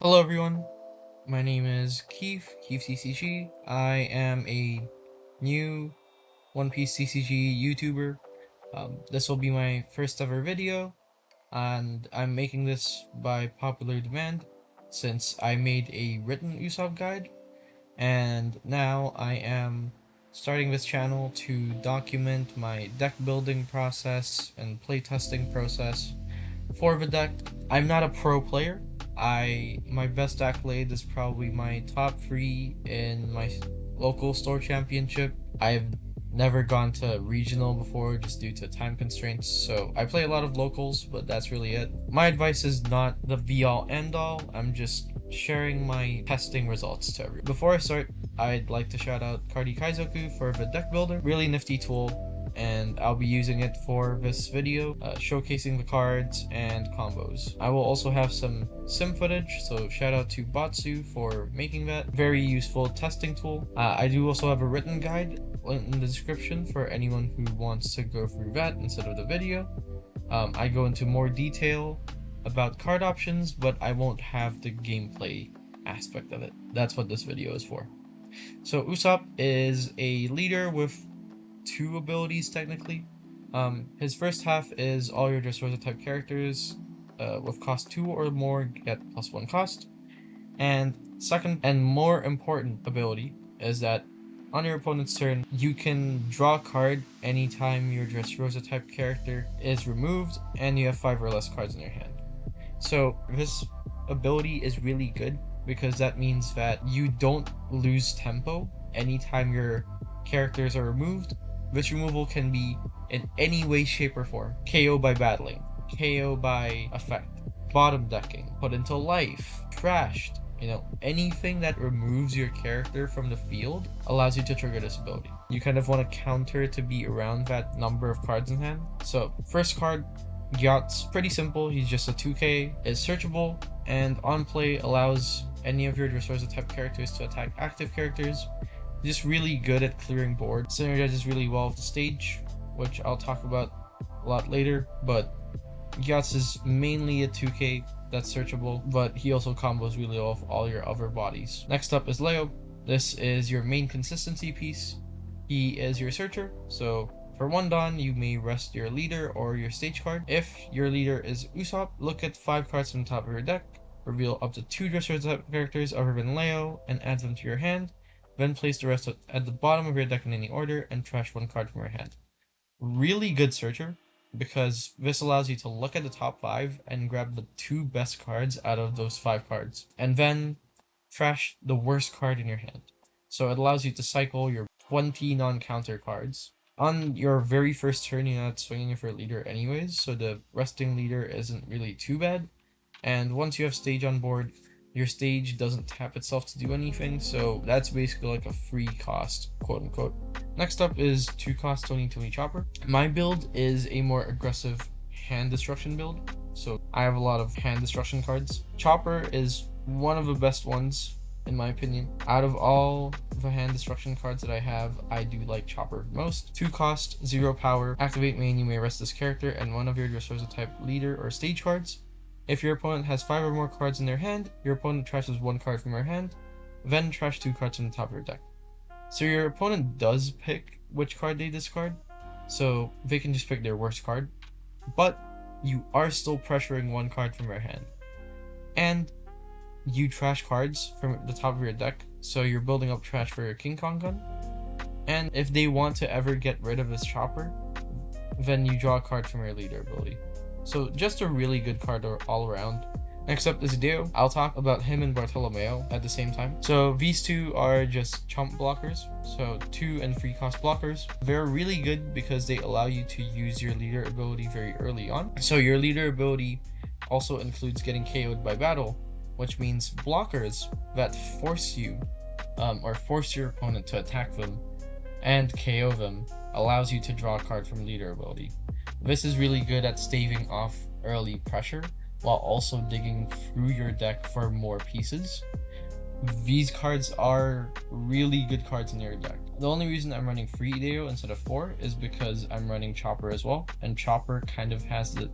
Hello everyone, my name is Keith CCG. I am a new One Piece CCG YouTuber. This will be my first ever video, and I'm making this by popular demand since I made a written Usopp guide, and now I am starting this channel to document my deck building process and playtesting process for the deck. I'm not a pro player. My best accolade is probably my top 3 in my local store championship. I've never gone to regional before just due to time constraints, so I play a lot of locals, but that's really it. My advice is not the be all end all. I'm just sharing my testing results to everyone. Before I start, I'd like to shout out Kaizoku for the deck builder. Really nifty tool, and I'll be using it for this video, showcasing the cards and combos. I will also have some sim footage, so shout out to Batsu for making that. Very useful testing tool. I do also have a written guide in the description for anyone who wants to go through that instead of the video. I go into more detail about card options, but I won't have the gameplay aspect of it. That's what this video is for. So Usopp is a leader with two abilities technically. His first half is all your Dressrosa type characters with cost 2 or more get +1 cost. And second and more important ability is that on your opponent's turn, you can draw a card anytime your Dressrosa type character is removed and you have 5 or less cards in your hand. So this ability is really good because that means that you don't lose tempo anytime your characters are removed. This removal can be in any way, shape, or form. KO by battling, KO by effect, bottom decking, put into life, trashed. Anything that removes your character from the field allows you to trigger this ability. You kind of want to counter to be around that number of cards in hand. So first card, Yacht's pretty simple. He's just a 2k, is searchable, and on play allows any of your Dressrosa type characters to attack active characters. Just really good at clearing board. Synergizes really well with the stage, which I'll talk about a lot later, but Yachts is mainly a 2k that's searchable, but he also combos really well with all your other bodies. Next up is Leo. This is your main consistency piece. He is your searcher, so for 1 Dawn, you may rest your leader or your stage card. If your leader is Usopp, look at 5 cards from the top of your deck, reveal up to 2 Dressrosa characters other than Leo, and add them to your hand. Then place the rest at the bottom of your deck in any order and trash 1 card from your hand. Really good searcher, because this allows you to look at the top 5 and grab the 2 best cards out of those 5 cards, and then trash the worst card in your hand. So it allows you to cycle your 20 non-counter cards. On your very first turn, you're not swinging for a leader anyways, so the resting leader isn't really too bad. And once you have stage on board, your stage doesn't tap itself to do anything, so that's basically like a free cost, quote unquote. Next up is 2 cost Tony Chopper. My build is a more aggressive hand destruction build, so I have a lot of hand destruction cards. Chopper is one of the best ones in my opinion. Out of all the hand destruction cards that I have, I do like Chopper most. 2 cost, 0 power. Activate main, you may rest this character and one of your Dressrosa type leader or stage cards. If your opponent has 5 or more cards in their hand, your opponent trashes 1 card from your hand, then trash 2 cards from the top of your deck. So your opponent does pick which card they discard, so they can just pick their worst card, but you are still pressuring 1 card from your hand. And you trash cards from the top of your deck, so you're building up trash for your King Kong gun. And if they want to ever get rid of this Chopper, then you draw a card from your leader ability. So just a really good card all around. Next up is Deo. I'll talk about him and Bartolomeo at the same time. So these 2 are just chump blockers, so 2 and 3 cost blockers. They're really good because they allow you to use your leader ability very early on. So your leader ability also includes getting KO'd by battle, which means blockers that force you or force your opponent to attack them and KO them allows you to draw a card from leader ability. This is really good at staving off early pressure while also digging through your deck for more pieces. These cards are really good cards in your deck. The only reason I'm running 3 Deo instead of 4 is because I'm running Chopper as well, and Chopper kind of has the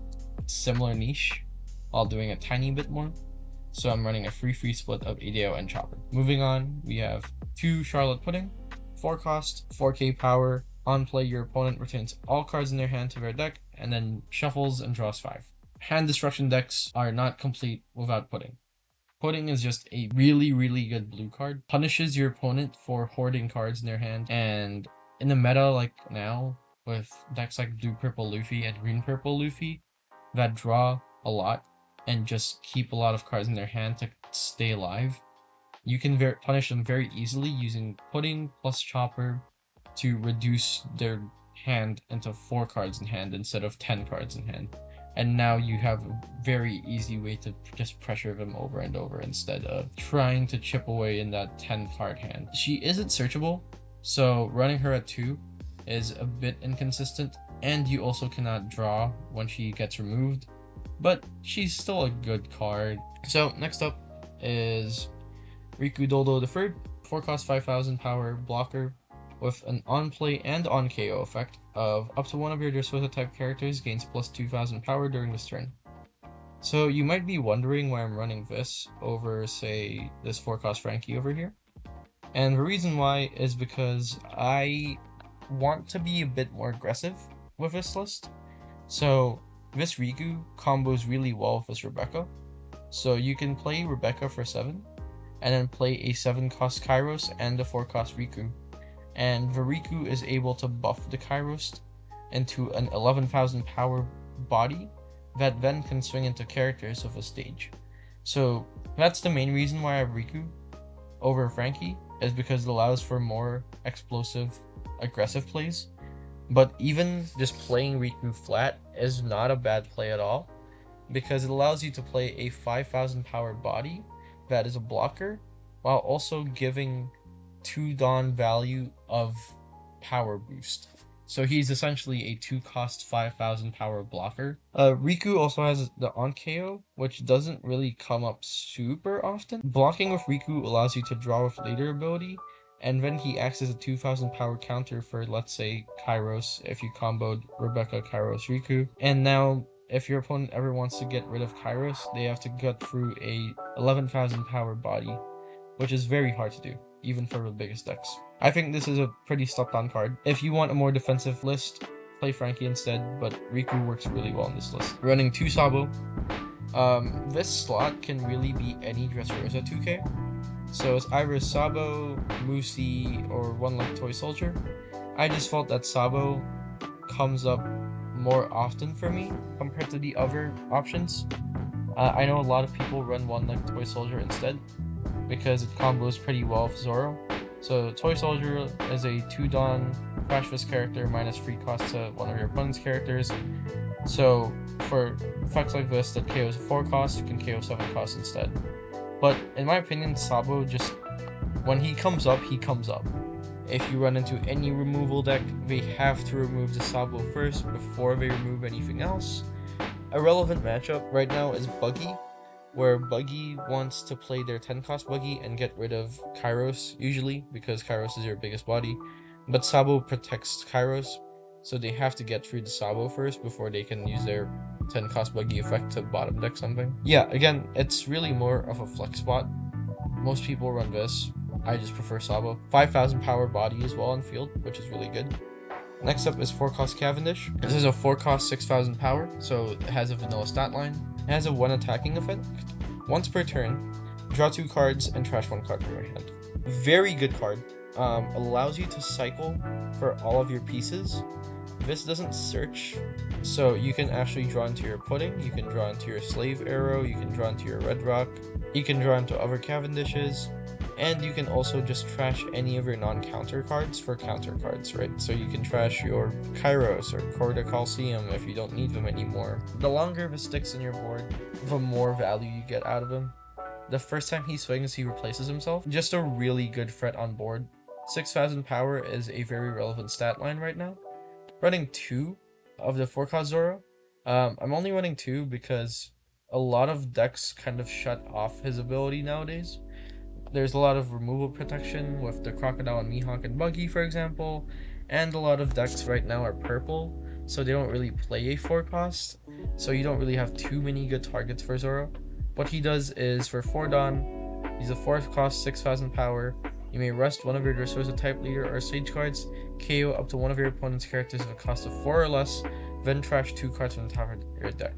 similar niche while doing a tiny bit more. so I'm running a free split of ADO and Chopper. Moving on, we have 2 Charlotte Pudding, 4 cost, 4k power. On play, your opponent returns all cards in their hand to their deck, and then shuffles and draws 5. Hand destruction decks are not complete without Pudding. Pudding is just a really good blue card. Punishes your opponent for hoarding cards in their hand, and in the meta like now, with decks like blue-purple Luffy and green-purple Luffy that draw a lot and just keep a lot of cards in their hand to stay alive, you can punish them very easily using Pudding plus Chopper to reduce their hand into 4 cards in hand instead of 10 cards in hand. And now you have a very easy way to just pressure them over and over instead of trying to chip away in that 10 card hand. She isn't searchable, so running her at 2 is a bit inconsistent, and you also cannot draw when she gets removed, but she's still a good card. So next up is Riku Doldo III, 4 cost 5000 power blocker with an on-play and on-KO effect of up to one of your Dressrosa type characters gains plus 2000 power during this turn. So you might be wondering why I'm running this over, say, this 4 cost Frankie over here. And the reason why is because I want to be a bit more aggressive with this list. So this Riku combos really well with this Rebecca. So you can play Rebecca for 7, and then play a 7 cost Kairos and a 4 cost Riku. And the Riku is able to buff the Kairos into an 11,000 power body that then can swing into characters of a stage. So that's the main reason why I have Riku over Frankie, is because it allows for more explosive, aggressive plays. But even just playing Riku flat is not a bad play at all, because it allows you to play a 5,000 power body that is a blocker, while also giving 2 Dawn value of power boost. So he's essentially a 2 cost 5000 power blocker. Riku also has the on KO, which doesn't really come up super often. Blocking with Riku allows you to draw with later ability, and then he acts as a 2000 power counter for, let's say, Kairos if you comboed Rebecca, Kairos, Riku. And now if your opponent ever wants to get rid of Kairos, they have to gut through a 11,000 power body, which is very hard to do, even for the biggest decks. I think this is a pretty slept on card. If you want a more defensive list, play Frankie instead, but Riku works really well in this list. Running 2 Sabo. This slot can really be any Dressrosa 2K. So it's either Sabo, Musi, or one like Toy Soldier. I just felt that Sabo comes up more often for me compared to the other options. I know a lot of people run one like Toy Soldier instead, because it combos pretty well with Zoro. So Toy Soldier is a 2 Dawn Crash Fist character minus free cost to one of your opponent's characters. So for effects like this that KOs 4 cost, you can KO 7 cost instead. But in my opinion, Sabo just, when he comes up, he comes up. If you run into any removal deck, they have to remove the Sabo first before they remove anything else. A relevant matchup right now is Buggy, where Buggy wants to play their 10 cost Buggy and get rid of Kairos, usually, because Kairos is your biggest body. But Sabo protects Kairos, so they have to get through the Sabo first before they can use their 10 cost Buggy effect to bottom deck something. Yeah, again, it's really more of a flex spot. Most people run this. I just prefer Sabo. 5,000 power body as well on field, which is really good. Next up is 4 cost Cavendish. This is a 4 cost 6,000 power, so it has a vanilla stat line. It has a 1 attacking effect. Once per turn, draw 2 cards and trash 1 card from your hand. Very good card. Allows you to cycle for all of your pieces. This doesn't search, so you can actually draw into your Pudding, you can draw into your Slave Arrow, you can draw into your Red Rock, you can draw into other Cavendishes, and you can also just trash any of your non-counter cards for counter cards, right? So you can trash your Kairos or Corda Coliseum if you don't need them anymore. The longer the sticks in your board, the more value you get out of him. The first time he swings, he replaces himself. Just a really good threat on board. 6,000 power is a very relevant stat line right now. Running 2 of the 4 cost Zoro. I'm only running 2 because a lot of decks kind of shut off his ability nowadays. There's a lot of removal protection with the Crocodile and Mihawk and Buggy, for example, and a lot of decks right now are purple, so they don't really play a 4 cost, so you don't really have too many good targets for Zoro. What he does is for 4 Dawn, he's a 4th cost, 6,000 power. You may rest one of your Dressrosa type leader or sage cards, KO up to one of your opponent's characters of a cost of 4 or less, then trash 2 cards from the top of your deck.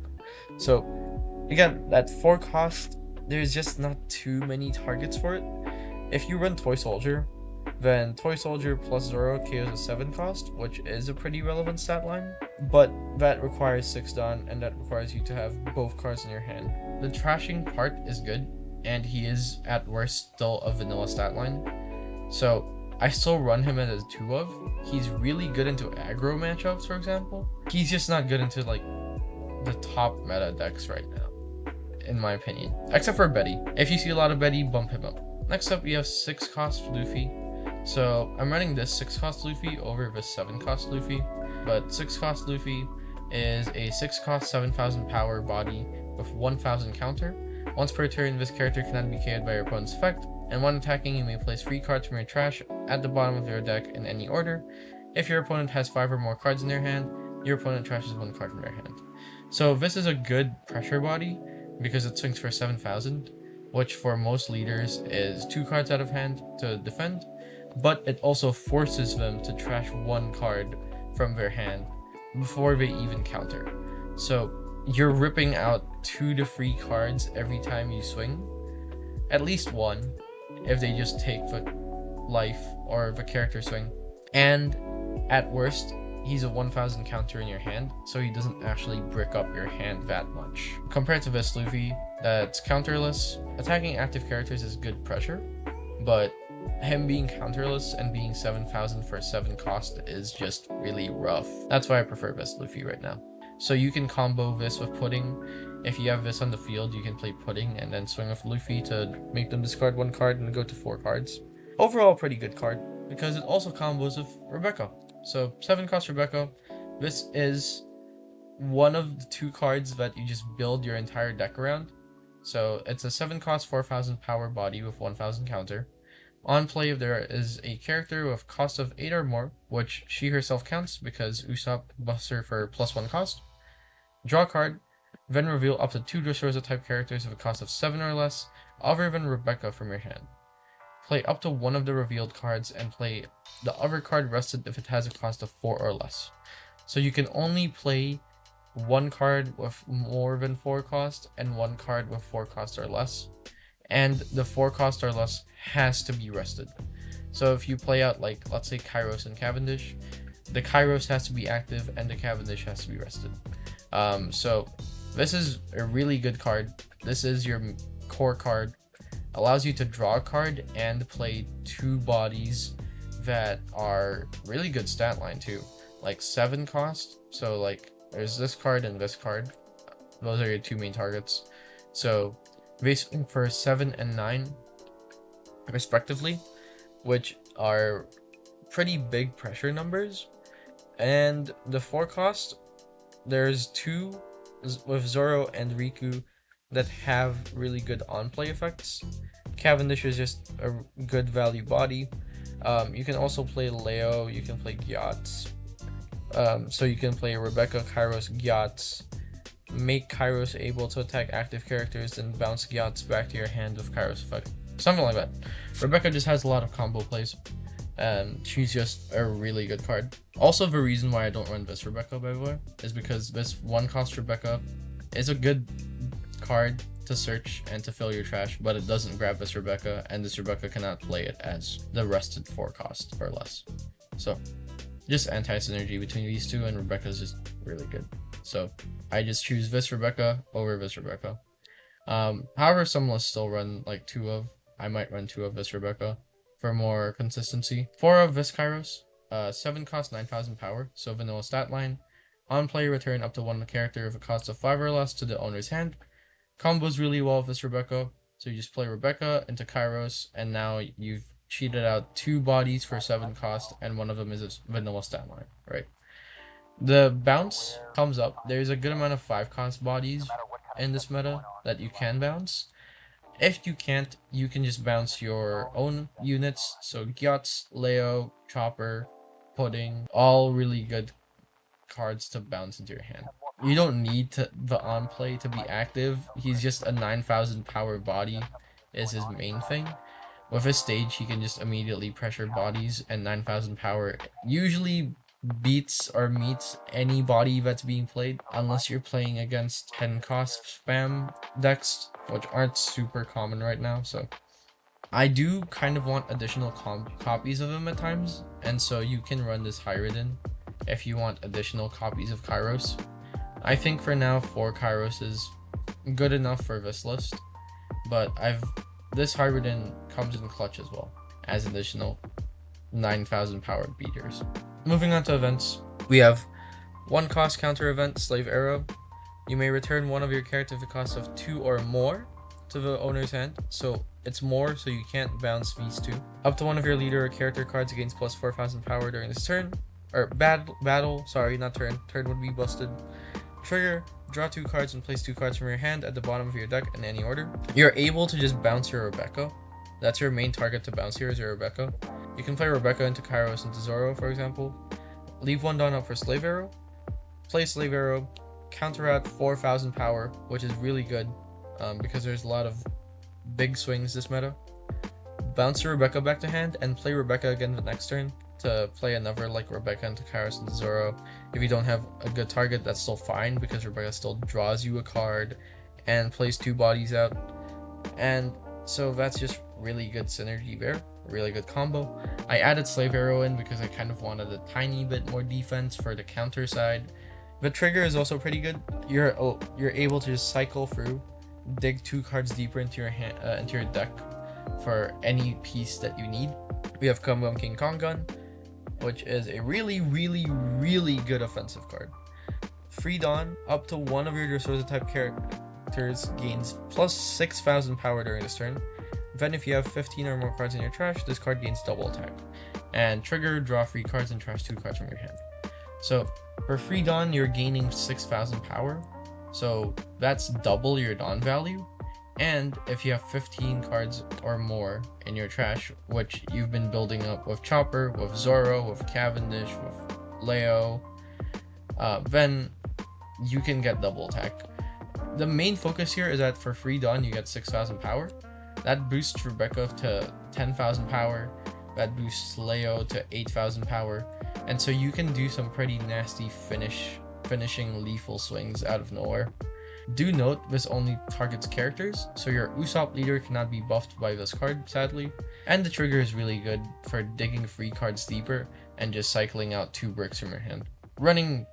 So, again, that 4 cost, there's just not too many targets for it. If you run Toy Soldier, then Toy Soldier plus Zoro KOs a 7 cost, which is a pretty relevant stat line, but that requires 6 Dawn, and that requires you to have both cards in your hand. The trashing part is good, and he is at worst still a vanilla stat line, so I still run him as a 2 of. He's really good into aggro matchups, for example. He's just not good into like the top meta decks right now, in my opinion, except for Betty. If you see a lot of Betty, bump him up. Next up, we have 6 cost Luffy. So I'm running this 6 cost Luffy over this 7 cost Luffy, but 6 cost Luffy is a 6 cost 7,000 power body with 1,000 counter. Once per turn, this character cannot be KO'd by your opponent's effect, and when attacking, you may place 3 cards from your trash at the bottom of your deck in any order. If your opponent has 5 or more cards in their hand, your opponent trashes 1 card from their hand. So this is a good pressure body because it swings for 7,000, which for most leaders is 2 cards out of hand to defend, but it also forces them to trash 1 card from their hand before they even counter. So you're ripping out 2 to 3 cards every time you swing, at least 1 if they just take the life or the character swing, and at worst he's a 1,000 counter in your hand, so he doesn't actually brick up your hand that much. Compared to this Luffy that's counterless, attacking active characters is good pressure, but him being counterless and being 7,000 for 7 cost is just really rough. That's why I prefer this Luffy right now. So you can combo this with Pudding. If you have this on the field, you can play Pudding and then swing with Luffy to make them discard 1 card and go to 4 cards. Overall, pretty good card, because it also combos with Rebecca. So 7 cost Rebecca, this is one of the 2 cards that you just build your entire deck around. So it's a 7 cost 4,000 power body with 1,000 counter. On play, if there is a character with cost of 8 or more, which she herself counts because Usopp buffs her for +1 cost, draw a card, then reveal up to 2 Dressrosa type characters with a cost of 7 or less, other than Rebecca, from your hand. Play up to 1 of the revealed cards and play the other card rested if it has a cost of 4 or less. So you can only play 1 card with more than 4 cost and 1 card with 4 cost or less, and the 4 cost or less has to be rested. So if you play out, like, let's say Kairos and Cavendish, the Kairos has to be active and the Cavendish has to be rested. So this is a really good card. This is your core card. Allows you to draw a card and play 2 bodies that are really good stat line too. Like 7 cost, so like there's this card and this card. Those are your 2 main targets. So basically for 7 and 9 respectively, which are pretty big pressure numbers. And the 4 cost, there's 2 with Zoro and Riku that have really good on-play effects. Cavendish is just a good value body. You can also play Leo, you can play Gyatz. So you can play Rebecca, Kairos, Gyatz, make Kairos able to attack active characters and bounce Gyatz back to your hand with Kairos effect. Something like that. Rebecca just has a lot of combo plays, and she's just a really good card. Also, the reason why I don't run this Rebecca, by the way, is because this 1 cost Rebecca is a good card to search and to fill your trash, but it doesn't grab this Rebecca, and this Rebecca cannot play it as the rested 4 cost or less. So just anti-synergy between these 2, and Rebecca's just really good. So I just choose this Rebecca over this Rebecca. However, some lists still run like 2 of. I might run 2 of this Rebecca for more consistency. 4 of this Kairos. 7 cost 9,000 power, so vanilla stat line. On play, return up to 1 character with a cost of 5 or less to the owner's hand. Combos really well with this Rebecca. So you just play Rebecca into Kairos, and now you've cheated out 2 bodies for 7 cost, and one of them is a vanilla stat line, right? The bounce comes up. There's a good amount of 5 cost bodies in this meta that you can bounce. If you can't, you can just bounce your own units. So Gyatz, Leo, Chopper, Pudding, all really good cards to bounce into your hand. you don't need the on play to be active. He's just a 9,000 power body is his main thing. With his stage, he can just immediately pressure bodies, and 9,000 power usually beats or meets any body that's being played, unless you're playing against 10 cost spam decks, which aren't super common right now. So I do kind of want additional copies of him at times, and so you can run this Hyridin if you want additional copies of Kairos. I think for now 4 Kairos is good enough for this list, but this Hyridin comes in clutch as well as additional 9,000 powered beaters. Moving on to events, we have 1 cost counter event, Slave Arrow. You may return one of your characters at the cost of 2 or more to the owner's hand, so it's more, so you can't bounce these 2. Up to one of your leader or character cards against plus 4,000 power during this turn, or battle, sorry, not turn. Turn would be busted. Trigger, draw 2 cards and place 2 cards from your hand at the bottom of your deck in any order. You're able to just bounce your Rebecca. That's your main target to bounce here is your Rebecca. You can play Rebecca into Kairos into Zoro, for example. Leave 1 Dawn up for Slave Arrow. Play Slave Arrow, counter out 4,000 power, which is really good because there's a lot of big swings this meta. Bounce your Rebecca back to hand and play Rebecca again the next turn to play another like Rebecca into Kairos into Zoro. If you don't have a good target, that's still fine because Rebecca still draws you a card and plays 2 bodies out. And so that's just really good synergy there, really good combo. I added Slave Arrow in because I kind of wanted a tiny bit more defense for the counter side. The trigger is also pretty good. You're able to just cycle through, dig 2 cards deeper into your deck for any piece that you need. We have Gum Gum King Kong Gun, which is a really good offensive card. Free Dawn, up to one of your Dressrosa type characters gains plus 6,000 power during this turn. Then if you have 15 or more cards in your trash, this card gains double attack. And trigger, draw 3 cards and trash 2 cards from your hand. So for Free Dawn, you're gaining 6,000 power. So that's double your Dawn value. And if you have 15 cards or more in your trash, which you've been building up with Chopper, with Zoro, with Cavendish, with Leo, then you can get double attack. The main focus here is that for Free Dawn, you get 6,000 power. That boosts Rebecca to 10,000 power. That boosts Leo to 8,000 power. And so you can do some pretty nasty finishing lethal swings out of nowhere. Do note, this only targets characters, so your Usopp leader cannot be buffed by this card, sadly. And the trigger is really good for digging 3 cards deeper and just cycling out 2 bricks from your hand. Running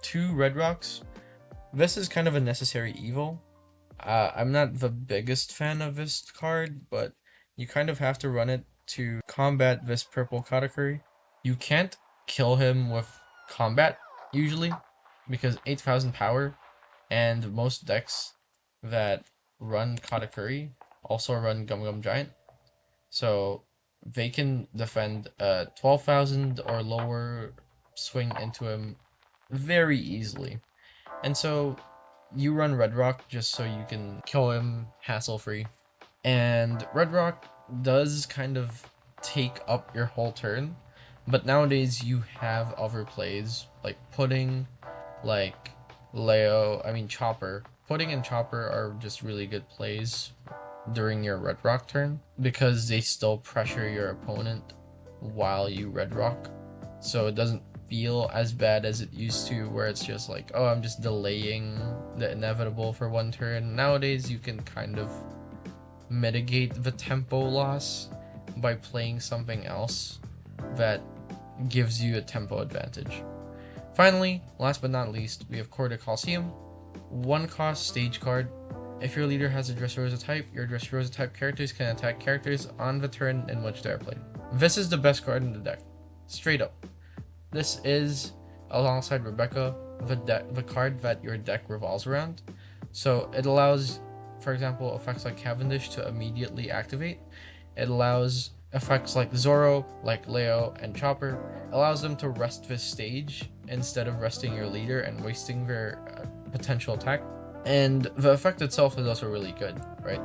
2 red rocks, this is kind of a necessary evil. I'm not the biggest fan of this card, but you kind of have to run it to combat this purple Katakuri. You can't kill him with combat, usually, because 8,000 power, and most decks that run Katakuri also run Gum Gum Giant. So they can defend 12,000 or lower swing into him very easily. And so you run Red Rock just so you can kill him hassle-free. And Red Rock does kind of take up your whole turn, but nowadays you have other plays like Pudding, like Chopper. Pudding and Chopper are just really good plays during your Red Rock turn because they still pressure your opponent while you Red Rock. So it doesn't feel as bad as it used to, where it's just like, oh, I'm just delaying the inevitable for 1 turn. Nowadays you can kind of mitigate the tempo loss by playing something else that gives you a tempo advantage. Finally, last but not least, we have Corda Coliseum, 1 cost stage card. If your leader has a Dressrosa type, your Dressrosa type characters can attack characters on the turn in which they are played. This is the best card in the deck, straight up. This is, alongside Rebecca, the card that your deck revolves around. So it allows, for example, effects like Cavendish to immediately activate. It allows effects like Zoro, like Leo, and Chopper, allows them to rest this stage instead of resting your leader and wasting their potential attack. And the effect itself is also really good, right?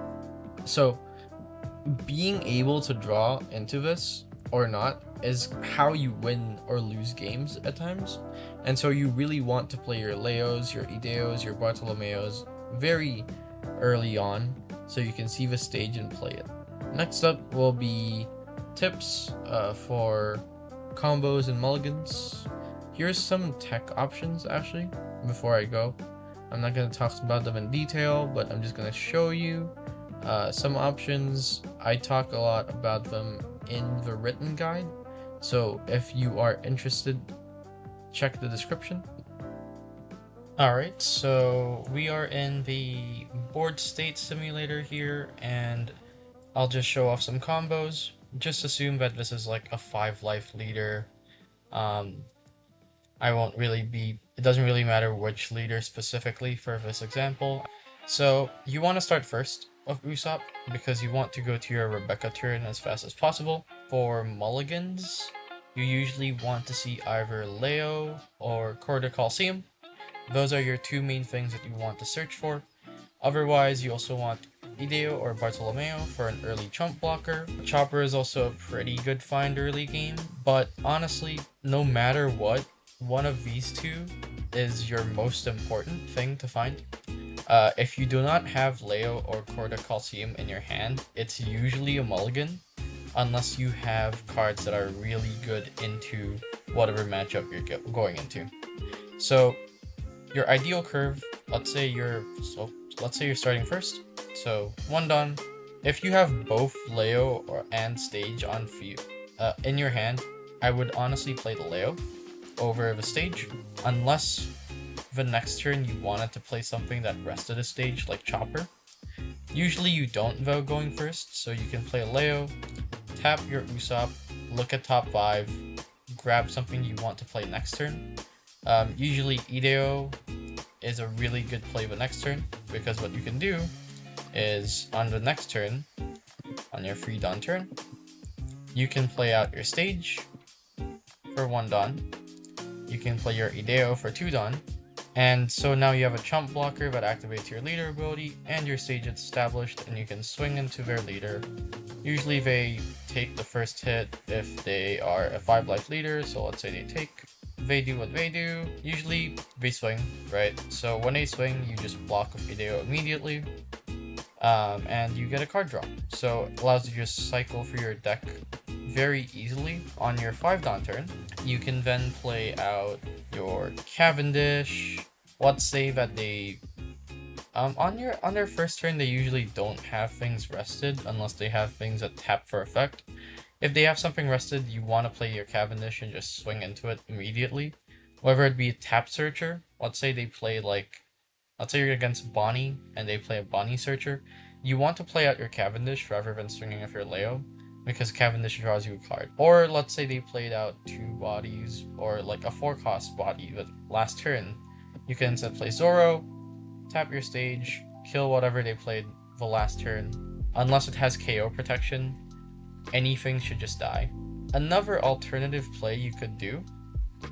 So being able to draw into this or not is how you win or lose games at times. And so you really want to play your Leos, your Ideos, your Bartolomeos very early on so you can see the stage and play it. Next up will be tips for combos and mulligans. Here's some tech options actually before I go. I'm not going to talk about them in detail, but I'm just going to show you some options. I talk a lot about them in the written guide, so if you are interested, check the description. Alright, so we are in the board state simulator here, and I'll just show off some combos. Just assume that this is like a 5-life leader. It doesn't really matter which leader specifically for this example. So you want to start first of Usopp because you want to go to your Rebecca turn as fast as possible. For mulligans, you usually want to see either Leo or Quarter Coliseum. Those are your two main things that you want to search for. Otherwise, you also want Ideo or Bartolomeo for an early chump blocker. Chopper is also a pretty good find early game, but honestly, no matter what, one of these two is your most important thing to find. If you do not have Leo or Corda Coliseum in your hand, it's usually a mulligan, unless you have cards that are really good into whatever matchup you're going into. So your ideal curve, let's say you're starting first. So 1 Dawn. If you have both Leo and Stage on in your hand, I would honestly play the Leo over the Stage, unless the next turn you wanted to play something that rested a Stage like Chopper. Usually you don't though going first, so you can play a Leo, tap your Usopp, look at top 5, grab something you want to play next turn. Usually Ideo is a really good play the next turn, because what you can do is on the next turn, on your free Dawn turn, you can play out your Stage for 1 Dawn, you can play your Ideo for 2 Dawn, and so now you have a chump blocker that activates your leader ability and your Stage is established, and you can swing into their leader. Usually they take the first hit if they are a 5-life leader, so let's say they do what they do. Usually they swing, right? So when they swing, you just block with Ideo immediately, and you get a card draw. So it allows you to just cycle through your deck very easily. On your 5 Dawn turn, you can then play out your Cavendish. Let's say that they on their first turn, they usually don't have things rested unless they have things that tap for effect. If they have something rested, you want to play your Cavendish and just swing into it immediately. Whether it be a tap searcher, let's say you're against Bonnie and they play a Bonnie searcher, you want to play out your Cavendish rather than swinging with your Leo, because Cavendish draws you a card. Or let's say they played out 2 bodies, or like a 4-cost body the last turn, you can instead play Zoro, tap your Stage, kill whatever they played the last turn. Unless it has KO protection, anything should just die. Another alternative play you could do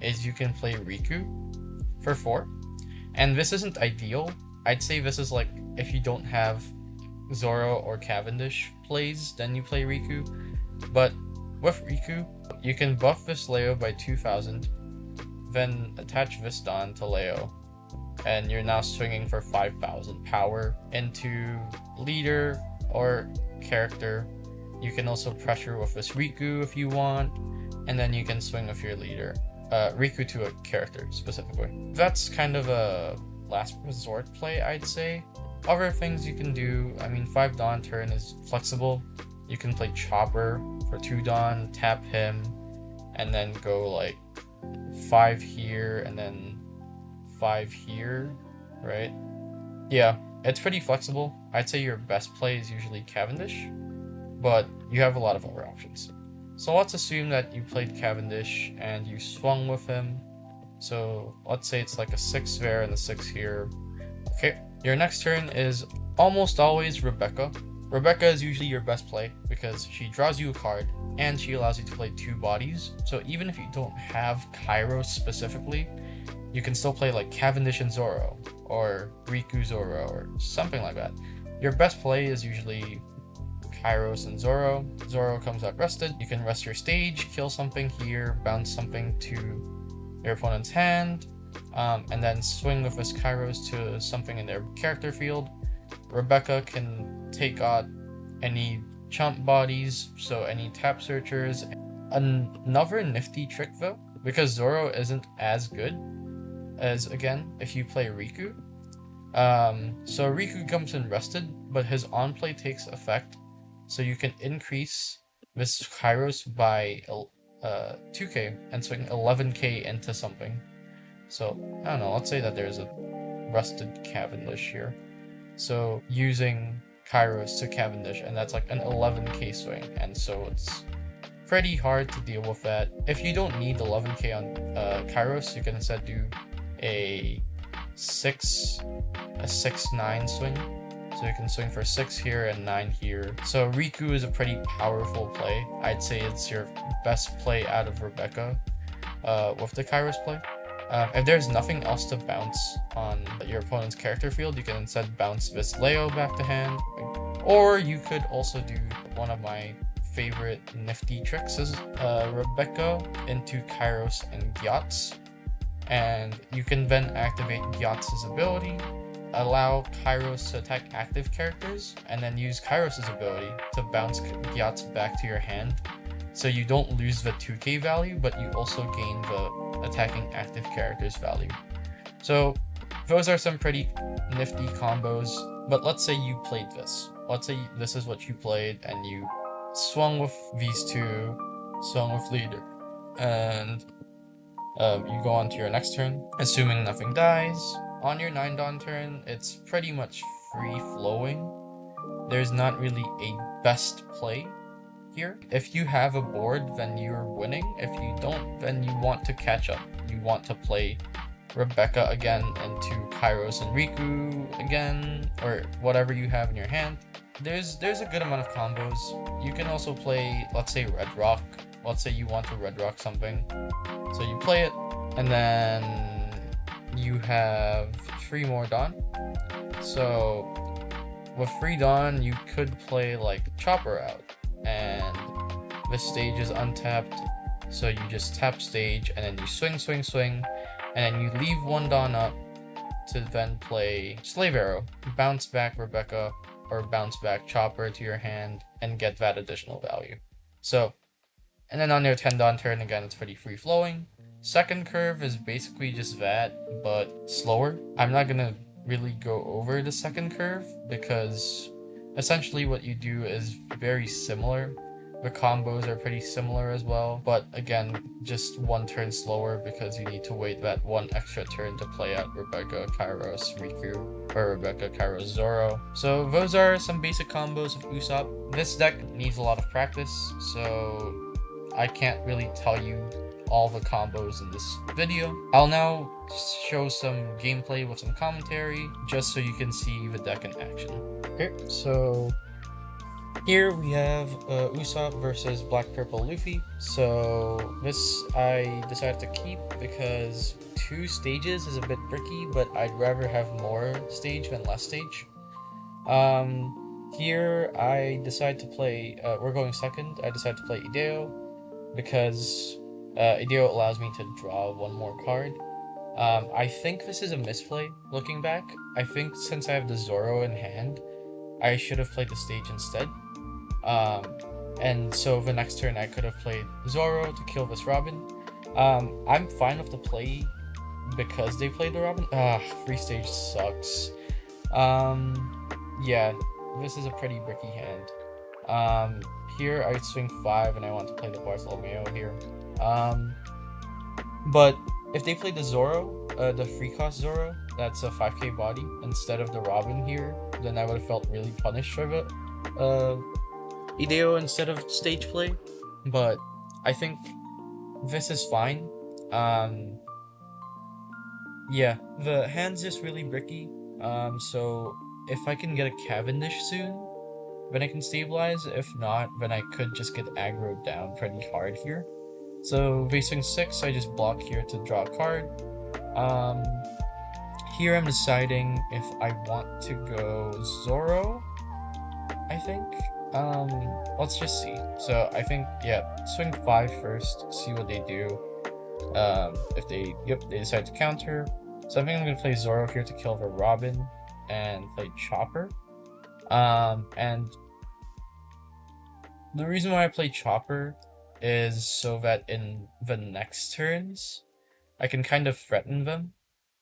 is you can play Riku for 4. And this isn't ideal. I'd say this is like if you don't have Zoro or Cavendish plays, then you play Riku. But with Riku, you can buff this Leo by 2000, then attach this Dawn to Leo, and you're now swinging for 5000 power into leader or character. You can also pressure with this Riku if you want, and then you can swing with your leader. Riku to a character specifically. That's kind of a last resort play, I'd say. Other things you can do, 5 Dawn turn is flexible. You can play Chopper for 2 Dawn, tap him, and then go like 5 here and then 5 here, right? Yeah, it's pretty flexible. I'd say your best play is usually Cavendish, but you have a lot of other options. So let's assume that you played Cavendish and you swung with him. So let's say it's like a 6 there and a 6 here. Okay, your next turn is almost always Rebecca. Rebecca is usually your best play because she draws you a card and she allows you to play 2 bodies. So even if you don't have Kairos specifically, you can still play like Cavendish and Zoro or Riku Zoro or something like that. Your best play is usually Kairos and Zoro. Zoro comes out rested. You can rest your stage, kill something here, bounce something to your opponent's hand, and then swing with his Kairos to something in their character field. Rebecca can take out any chump bodies, so any tap searchers. Another nifty trick though, because Zoro isn't as good as, again, if you play Riku. So Riku comes in rested, but his on-play takes effect, so you can increase this Kairos by 2k and swing 11k into something. So, I don't know, let's say that there's a rusted Cavendish here. So, using Kairos to Cavendish, and that's like an 11k swing, and so it's pretty hard to deal with that. If you don't need 11k on Kairos, you can instead do a 6-9 swing. So you can swing for 6 here and 9 here. So Riku is a pretty powerful play. I'd say it's your best play out of Rebecca with the Kairos play. If there's nothing else to bounce on your opponent's character field, you can instead bounce this Leo back to hand. Or you could also do one of my favorite nifty tricks is Rebecca into Kairos and Gyatz. And you can then activate Gyatz's ability, allow Kairos to attack active characters, and then use Kairos' ability to bounce Gyatz back to your hand. So you don't lose the 2k value, but you also gain the attacking active characters value. So those are some pretty nifty combos, but let's say you played this. Let's say this is what you played, and you swung with these two, swung with leader, and you go on to your next turn, assuming nothing dies. On your 9 Dawn turn, it's pretty much free-flowing. There's not really a best play here. If you have a board, then you're winning. If you don't, then you want to catch up. You want to play Rebecca again into Kairos and Riku again, or whatever you have in your hand. There's a good amount of combos. You can also play, let's say, Red Rock. Let's say you want to Red Rock something. So you play it, and then you have 3 more Dawn. So with 3 Dawn, you could play like Chopper out, and this stage is untapped. So you just tap stage, and then you swing, and then you leave 1 Dawn up to then play Slave Arrow, bounce back Rebecca, or bounce back Chopper to your hand, and get that additional value. So, and then on your 10 Dawn turn, again, it's pretty free-flowing. Second curve is basically just that, but slower. I'm not gonna really go over the second curve, because essentially what you do is very similar. The combos are pretty similar as well, but again, just 1 turn slower because you need to wait that 1 extra turn to play out Rebecca, Kairos, Riku, or Rebecca, Kairos, Zoro. So those are some basic combos of Usopp. This deck needs a lot of practice, so I can't really tell you all the combos in this video. I'll now show some gameplay with some commentary, just so you can see the deck in action. Okay, so here we have Usopp versus Black Purple Luffy. So this I decided to keep because 2 stages is a bit bricky, but I'd rather have more stage than less stage. Here I decide to play, we're going second, I decided to play Ideo because Ideo allows me to draw 1 more card. I think this is a misplay looking back. I think since I have the Zoro in hand, I should have played the stage instead. And so the next turn I could have played Zoro to kill this Robin. I'm fine with the play because they played the Robin. Free stage sucks. Yeah, this is a pretty bricky hand. Here I swing 5 and I want to play the Bartholomew here. But if they played the Zoro, the free cost Zoro, that's a 5k body instead of the Robin here, then I would have felt really punished for it. Ideo instead of stage play, but I think this is fine. Yeah, the hand's just really bricky, so if I can get a Cavendish soon, then I can stabilize. If not, then I could just get aggroed down pretty hard here. So facing 6, I just block here to draw a card. Here I'm deciding if I want to go Zoro, I think. Let's just see. So I think, yeah, swing 5 first, see what they do. If they, yep, they decide to counter. So I think I'm gonna play Zoro here to kill the Robin and play Chopper. And the reason why I play Chopper is so that in the next turns, I can kind of threaten them,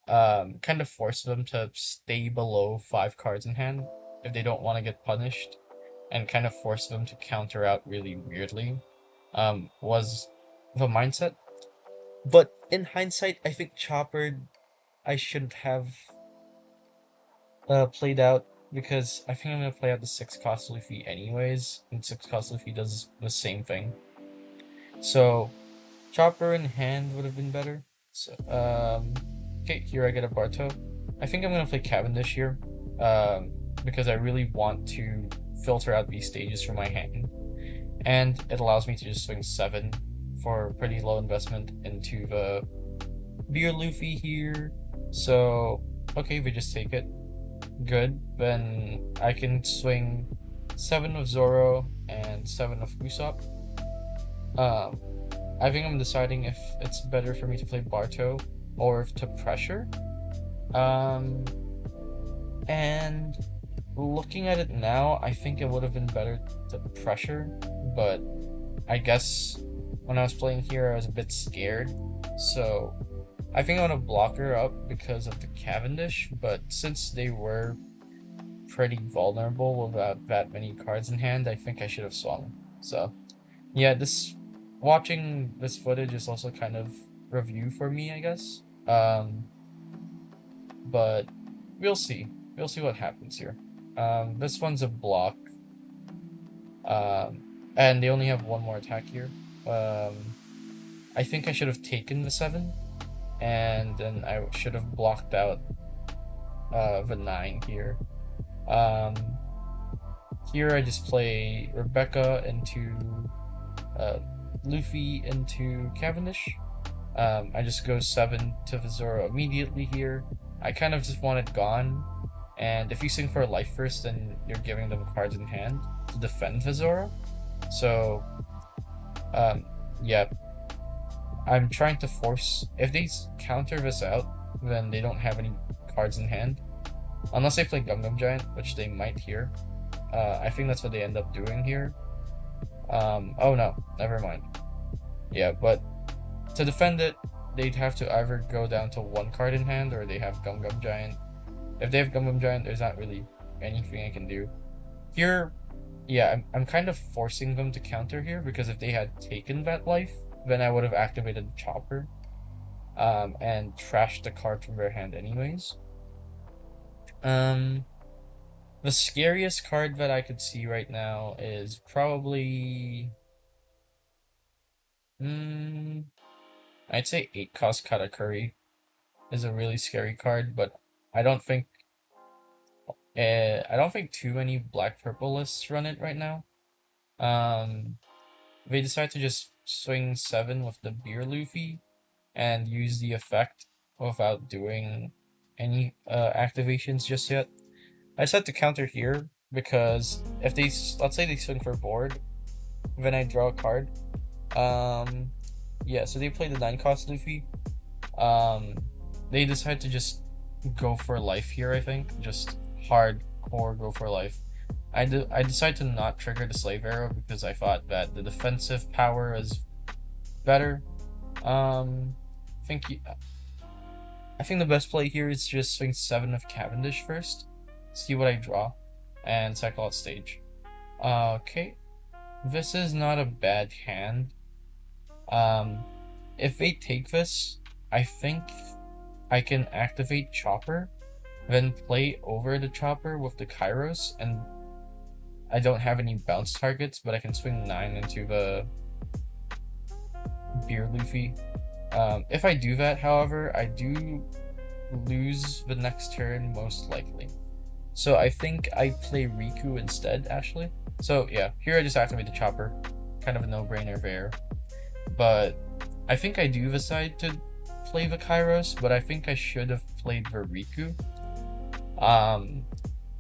kind of force them to stay below 5 cards in hand if they don't want to get punished, and kind of force them to counter out really weirdly, was the mindset. But in hindsight, I think Chopper I shouldn't have played out, because I think I'm gonna play out the 6 cost Luffy anyways, and 6 cost Luffy does the same thing. So Chopper in hand would have been better. So okay, here I get a Barto. I think I'm gonna play Cavendish here, because I really want to filter out these stages from my hand, and it allows me to just swing 7 for pretty low investment into the Beer Luffy here. So okay, we just take it. Good. Then I can swing 7 of Zoro and 7 of Usopp. I think I'm deciding if it's better for me to play Barto or to pressure. And looking at it now, I think it would have been better to pressure, but I guess when I was playing here, I was a bit scared. So I think I want to block her up because of the Cavendish, but since they were pretty vulnerable without that many cards in hand, I think I should have swung. So yeah, watching this footage is also kind of review for me, I guess. But we'll see. We'll see what happens here. This one's a block. And they only have one more attack here. I think I should have taken the 7, and then I should have blocked out the 9 here. Here I just play Rebecca into Luffy into Cavendish. I just go 7 to the Zoro immediately here. I kind of just want it gone, and if you swing for a life first, then you're giving them cards in hand to defend the Zoro. So yeah, I'm trying to force, if they counter this out, then they don't have any cards in hand. Unless they play Gum Gum Giant, which they might here. I think that's what they end up doing here. Oh no, never mind. Yeah, but to defend it, they'd have to either go down to 1 card in hand, or they have Gum Gum Giant. If they have Gum Gum Giant, there's not really anything I can do. Here, yeah, I'm kind of forcing them to counter here, because if they had taken that life, then I would have activated the Chopper, and trashed the card from their hand anyways. The scariest card that I could see right now is probably, I'd say 8 cost Katakuri is a really scary card, but I don't think too many black purple lists run it right now. They decide to just swing 7 with the Beer Luffy and use the effect without doing any activations just yet. I decided to counter here because if they, let's say they swing for board, then I draw a card. Yeah, so they play the 9 cost Luffy. They decide to just go for life here, I think. Just hardcore go for life. I decided to not trigger the Slave Arrow because I thought that the defensive power is better. I think the best play here is just swing 7 of Cavendish first, see what I draw, and cycle out stage. Okay, this is not a bad hand. If they take this, I think I can activate Chopper, then play over the Chopper with the Kairos, and I don't have any bounce targets, but I can swing 9 into the Beer Luffy. If I do that, however, I do lose the next turn most likely. So I think I play Riku instead, actually. So yeah, here I just activate the Chopper. Kind of a no-brainer there. But I think I do decide to play the Kairos, but I think I should have played the Riku.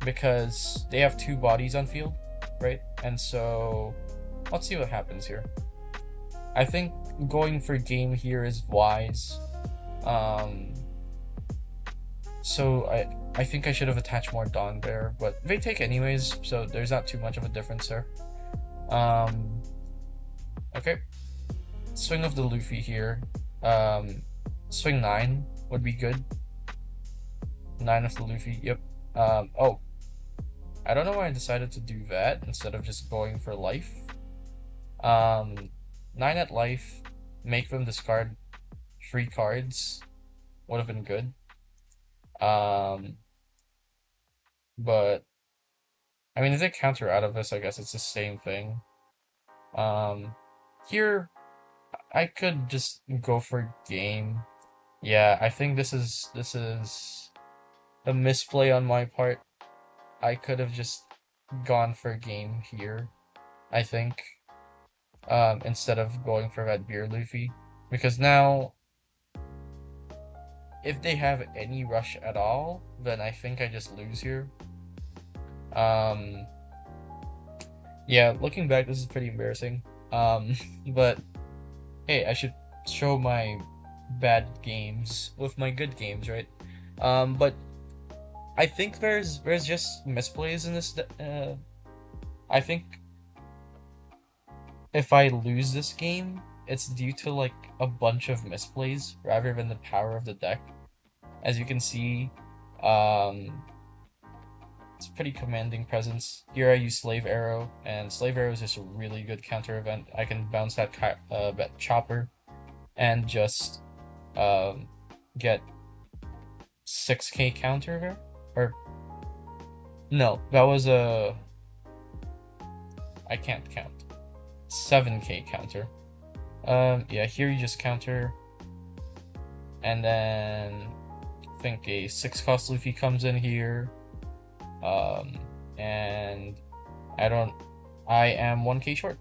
Because they have 2 bodies on field. right? And so let's see what happens here. I think going for game here is wise. So I think I should have attached more Dawn there, but they take anyways, so there's not too much of a difference there. Okay. Swing of the Luffy here. Swing 9 would be good. 9 of the Luffy, yep. Oh. I don't know why I decided to do that instead of just going for life. 9 at life, make them discard 3 cards. Would have been good. But I mean, if they counter out of this, I guess it's the same thing. Here I could just go for game. Yeah, I think this is a misplay on my part. I could have just gone for game here, I think, instead of going for that beer Luffy, because now if they have any rush at all, then I think I just lose here. Yeah, looking back, this is pretty embarrassing. But hey, I should show my bad games with my good games, right? But I think there's just misplays in this. I think if I lose this game, it's due to like a bunch of misplays rather than the power of the deck. As you can see, it's a pretty commanding presence. Here I use Slave Arrow, and Slave Arrow is just a really good counter event. I can bounce that Chopper and just get 6k counter here. Or no, that was a I can't count. 7k counter. Yeah, here you just counter, and then I think a 6-cost Luffy comes in here. And I am 1k short.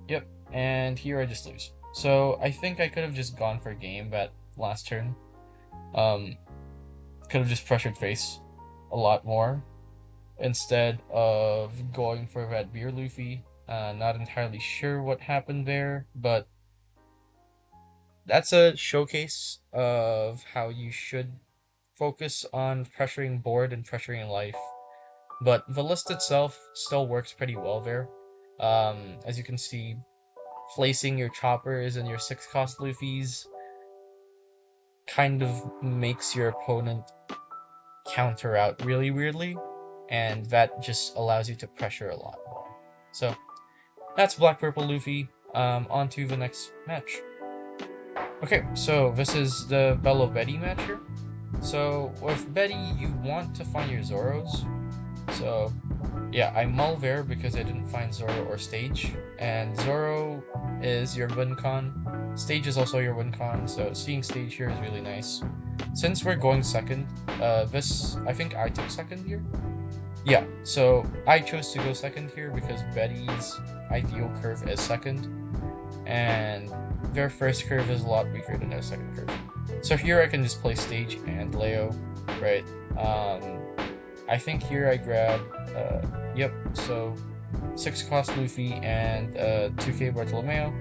Yep, and here I just lose. So I think I could have just gone for game that last turn. Could have just pressured face a lot more instead of going for that beer Luffy. Not entirely sure what happened there, but that's a showcase of how you should focus on pressuring board and pressuring life. But the list itself still works pretty well there. As you can see, placing your choppers and your 6-cost Luffys kind of makes your opponent counter out really weirdly, and that just allows you to pressure a lot more. So that's Black Purple Luffy. On to the next match. Okay, so this is the Belo Betty match here. So with Betty, you want to find your Zoros. So yeah, I mull there because I didn't find Zoro or Stage, and Zoro is your win con. Stage is also your win con, so seeing Stage here is really nice. Since we're going second, I think I took second here. Yeah, so I chose to go second here because Betty's ideal curve is second, and their first curve is a lot weaker than their second curve. So here I can just play Stage and Leo, right? I think here I grab, yep, so 6-cost Luffy and 2k Bartolomeo.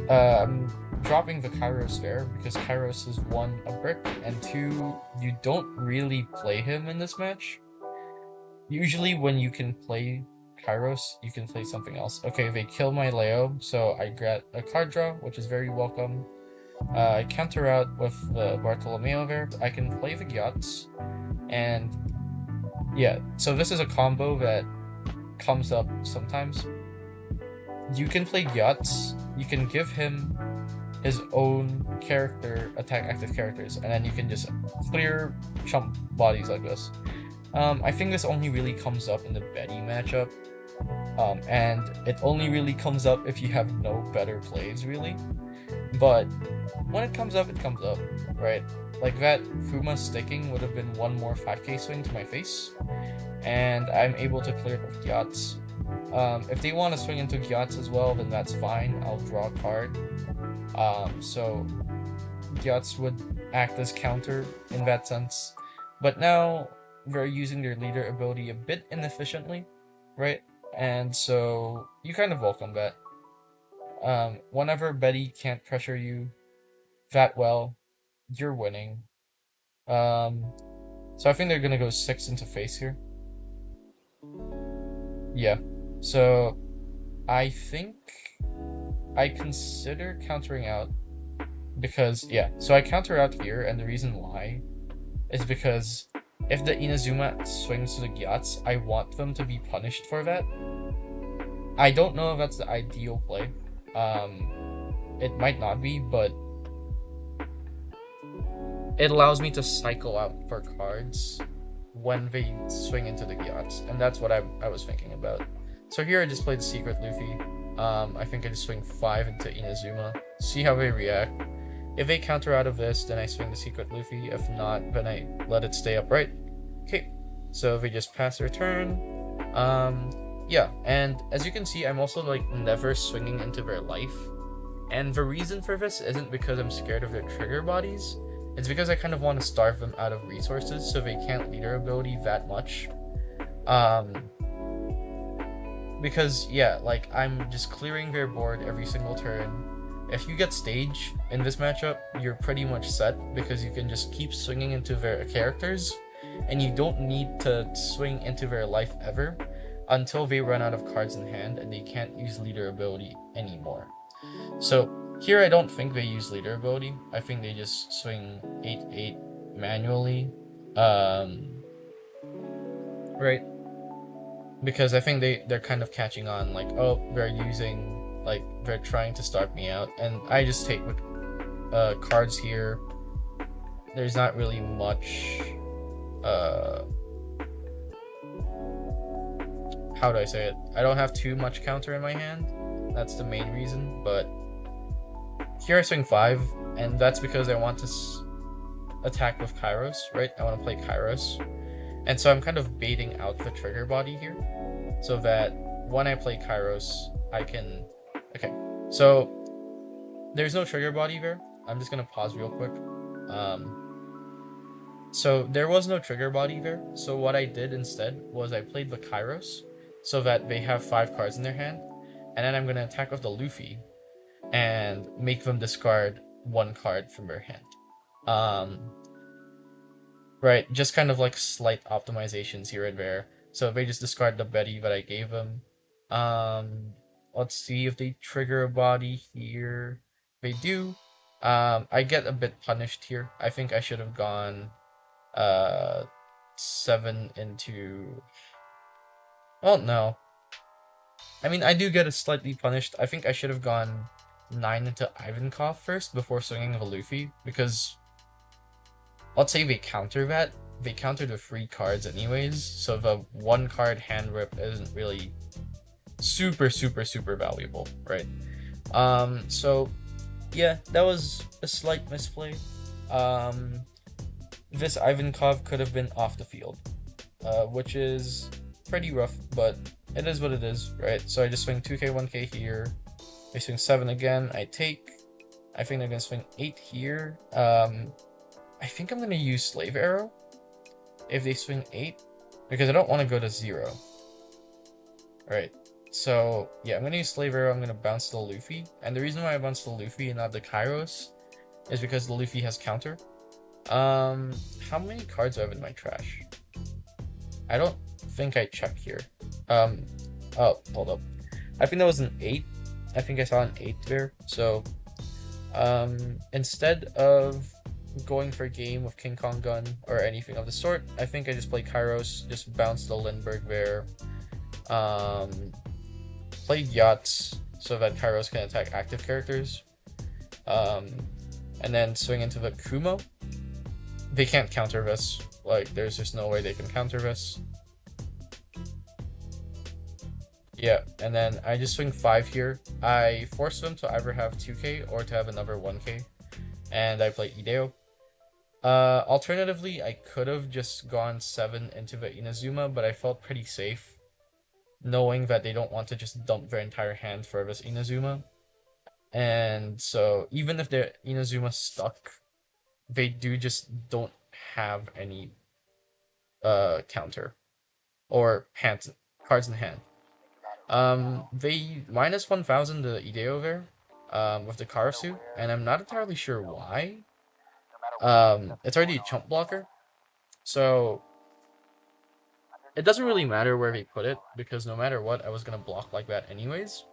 I'm dropping the Kairos there because Kairos is 1, a brick, and 2, you don't really play him in this match. Usually when you can play Kairos, you can play something else. Okay, they kill my Leo, so I get a card draw, which is very welcome. I counter out with the Bartolomeo there. I can play the Gyatz, and yeah, so this is a combo that comes up sometimes. You can play Gyatz, you can give him his own character, attack active characters, and then you can just clear chump bodies like this. I think this only really comes up in the Betty matchup, and it only really comes up if you have no better plays, really. But when it comes up, right? Like that Fuma sticking would have been one more 5k swing to my face, and I'm able to clear it with Gyatz. If they want to swing into Gyatz as well, then that's fine. I'll draw a card. So Gyatz would act as counter in that sense. But now they're using their leader ability a bit inefficiently. right? And so you kind of welcome that. Whenever Betty can't pressure you that well, you're winning. Um, so I think they're gonna go 6 into face here. Yeah. So I think I consider countering out because yeah. So I counter out here, and the reason why is because if the Inazuma swings to the Gyatz, I want them to be punished for that. I don't know if that's the ideal play. It might not be, but it allows me to cycle out for cards when they swing into the Gyatz, and that's what I was thinking about. So here I just played the Secret Luffy. I think I just swing 5 into Inazuma, see how they react. If they counter out of this, then I swing the Secret Luffy. If not, then I let it stay upright. Okay, so they just pass their turn. Yeah, and as you can see, I'm also like never swinging into their life. And the reason for this isn't because I'm scared of their trigger bodies. It's because I kind of want to starve them out of resources so they can't leader ability that much. Because yeah, like I'm just clearing their board every single turn. If you get stage in this matchup, you're pretty much set because you can just keep swinging into their characters and you don't need to swing into their life ever until they run out of cards in hand and they can't use leader ability anymore. So here I don't think they use leader ability. I think they just swing 8-8 manually. Right? Because I think they're kind of catching on, like, oh, they're using, like, they're trying to start me out, and I just take with cards here. There's not really much how do I say it? I don't have too much counter in my hand. That's the main reason, but here I swing 5, and that's because I want to attack with Kairos, right? I want to play Kairos. And so I'm kind of baiting out the trigger body here, so that when I play Kairos, I can... Okay, so there's no trigger body there. I'm just going to pause real quick. So there was no trigger body there, so what I did instead was I played the Kairos, so that they have 5 cards in their hand, and then I'm going to attack with the Luffy, and make them discard 1 card from their hand. Right, just kind of like slight optimizations here and there. So they just discard the Betty that I gave them. Let's see if they trigger a body here. They do. I get a bit punished here. I think I should have gone 7 into... Oh, no. I mean, I do get a slightly punished. I think I should have gone 9 into Ivankov first before swinging the Luffy, because let's say they counter that. They counter the 3 cards anyways, so the 1 card Handrip isn't really super valuable, right? So yeah, that was a slight misplay. This Ivankov could have been off the field, which is pretty rough, but it is what it is, right? So I just swing 2k, 1k here. I swing 7 again, I take. I think they're gonna swing 8 here. I think I'm gonna use Slave Arrow if they swing 8, because I don't want to go to 0. Right, so yeah, I'm gonna use Slave Arrow. I'm gonna bounce the Luffy, and the reason why I bounce the Luffy and not the Kairos is because the Luffy has counter. How many cards do I have in my trash? I don't think I checked here. Oh, hold up. I think that was an 8. I think I saw an 8 there. So, instead of going for a game with King Kong Gun or anything of the sort, I think I just play Kairos, just bounce the Lindbergh there. Play Yachts so that Kairos can attack active characters. And then swing into the Kumo. They can't counter this. Like, there's just no way they can counter this. Yeah, and then I just swing 5 here. I force them to either have 2k or to have another 1k. And I play Ideo. Alternatively, I could have just gone 7 into the Inazuma, but I felt pretty safe, knowing that they don't want to just dump their entire hand for this Inazuma. And so, even if their Inazuma stuck, they just don't have any counter or cards in hand. They minus 1000 the Ideo there, with the Karasu, and I'm not entirely sure why. It's already a chump blocker, so it doesn't really matter where they put it, because no matter what, I was gonna block like that anyways.